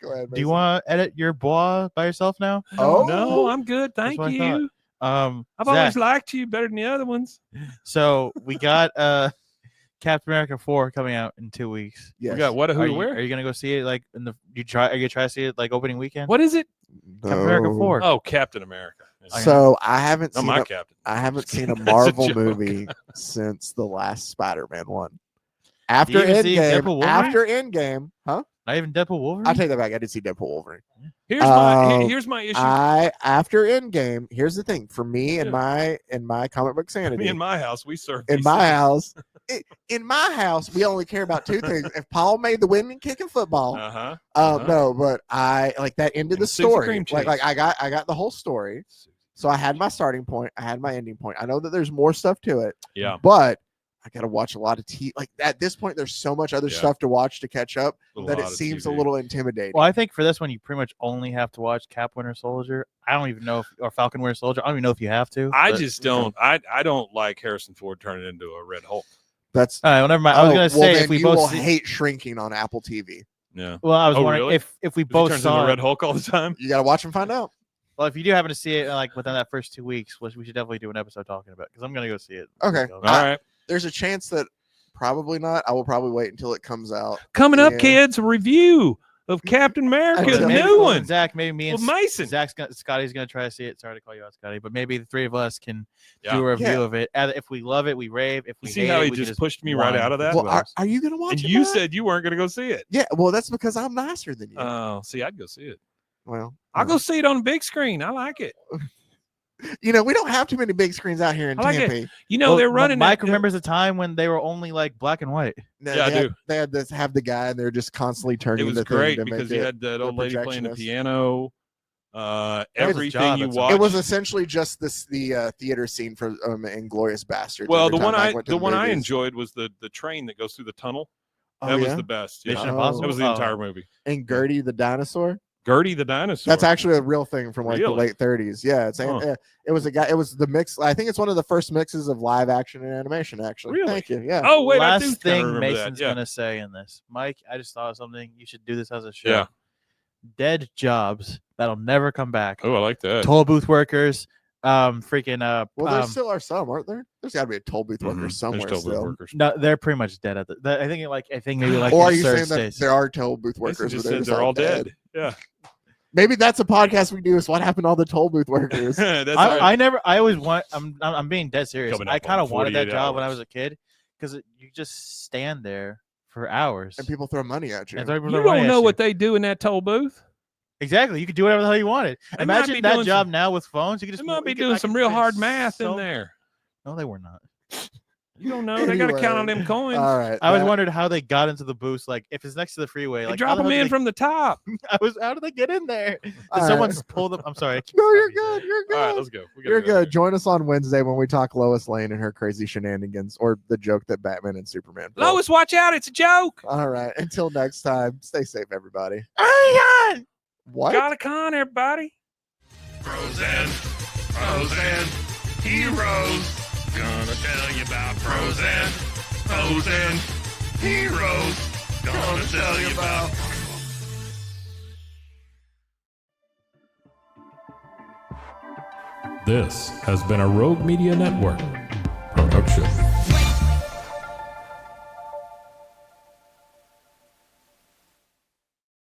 Go ahead, Mason.
Do you want to edit your bois by yourself now?
Oh.
No, I'm good.
That's
Thank
what I
you.
thought.
I've always
Zach,
liked you better than the other ones.
so we got Captain America 4 coming out in 2 weeks.
Yes.
We got what, who,
Are
to
you,
where?
are you gonna go see it like in the? Are you gonna try to see it like opening weekend?
What is it?
Captain America 4.
Oh, Captain America.
So I haven't
Not
seen
my
a,
captain.
I haven't seen a
That's a
Marvel
joke.
movie since the last Spider-Man one.
you
After
even see
Endgame,
Deadpool Wolverine?
huh?
Not even Deadpool Wolverine.
I take that back. I did see Deadpool Wolverine.
Here's my issue.
After Endgame, here's the thing for me and
Yeah.
my comic book sanity.
Me in my house, we serve
in
these
my
things.
house, in my house, we only care about two things. If Paul made the winning kick in football, no, but I like that end of
And
the
Susie
story.
Cream
Like
Cheese.
I got the whole story. So I had my starting point. I had my ending point. I know that there's more stuff to it.
Yeah.
But I got to watch a lot of TV. Like at this point, there's so much other stuff to watch to catch up that it seems a little intimidating.
Well, I think for this one, you pretty much only have to watch Cap Winter Soldier. I don't even know or Falcon Winter Soldier. I don't even know if you have to.
I just don't. I don't like Harrison Ford turning into a Red Hulk.
That's
all right. Well, never mind. I was gonna say
then
if we
you
both
will
see,
hate shrinking on Apple TV.
Yeah.
well, I was
Oh,
wondering
really?
if we
He
both
turns into
saw
Red
it.
Hulk all the time.
You got to watch and find out.
Well, if you do happen to see it like within that first 2 weeks, we should definitely do an episode talking about it because I'm gonna go see it.
Okay.
So,
All right.
There's a chance that probably not. I will probably wait until it comes out.
Coming up,
Yeah.
kids, a review of Captain America,
Well,
the
maybe-
new one.
Zach, maybe me and
With Mason.
Scotty's gonna try to see it. Sorry to call you out, Scotty, but maybe the three of us can
Yeah.
do a review
Yeah.
of it. If we love it, we rave. If we
You see
hate
how
it,
he
we can
just pushed me right
whine.
out of that?
Well, are you gonna watch
And
it?
you
Matt?
said you weren't going to go see it.
Yeah. Well, that's because I'm nicer than you.
Oh, see, I'd go see it.
Well,
I'll go see it on the big screen. I like it.
we don't have too many big screens out here in
I like it.
Tempe.
You know,
Well,
they're running
Mike
that-
remembers a time when they were only like black and white.
No,
Yeah, I
they had,
do.
They had this have the guy, and they're just constantly
It
turning
was
the thing
great
to
because
make
you
it.
had that
the
old lady playing the
projectionist.
piano.
job
Everything you
at some
watched.
It was essentially just the theater scene from Inglorious Bastards.
Well,
every
the one
time
I
Mike went to
the one I
movies.
enjoyed was the train that goes through the tunnel.
Oh,
That was
yeah?
the best.
Mission
Yeah.
Impossible.
That was the
Oh.
entire movie.
And Gertie the dinosaur.
Gertie the dinosaur.
That's actually a real thing from like
Really?
the late 30s. Yeah, it's
Huh.
it was a guy. It was the mix. I think it's one of the first mixes of live action and animation. Actually,
Really?
Thank you. Yeah.
Oh wait, I do
Last
kinda
thing
remember
Mason's
that. Yeah.
gonna say in this, Mike. I just thought of something. You should do this as a show.
Yeah.
Dead jobs that'll never come back.
Oh, I like that.
Toll booth workers. Freaking.
Well, there still are some, aren't there? There's got to be a toll booth worker
Mhm.
somewhere
There's still
still.
workers.
No, they're pretty much dead at the. I think maybe like.
Or are
in
you
certain
saying that
states.
there are toll booth
Mason
workers?
just
but
said
just
they're all dead. Yeah.
Maybe that's a podcast we do. Is what happened to all the toll booth workers?
That's all right.
I never. I always want. I'm being dead serious.
Coming up
I kind
on
of wanted that
48
job when I
hours.
was a kid because you just stand there for hours.
And people throw money at you.
And people
You
throw money
don't
at
know
you.
what they do in that toll booth.
Exactly. You could do whatever the hell you wanted.
They might
Imagine
be
that
doing
job
some-
now with phones. You could
They
just
might be
you could-
doing
I
some
could
real
train
hard math
so-
in there.
No, they were not.
You don't know. They got to count on them coins.
All right.
I always
that-
wondered how they got into the booth. Like if it's next to the freeway,
They
like
drop
how the
them
hell
in
did
from the top.
how did they get in there? Did
All
someone
right.
just pull them? I'm sorry. I keep
No, you're
stopping you
good. You're good.
All right, let's go. We gotta
You're
go.
good. Join us on Wednesday when we talk Lois Lane and her crazy shenanigans, or the joke that Batman and Superman pulled.
Lois, watch out. It's a joke.
All right. Until next time, stay safe, everybody.
there.
What?
Got a con, everybody.
Frozen heroes. Gonna tell you about frozen heroes. Gonna tell you about.
This has been a Rogue Media Network production.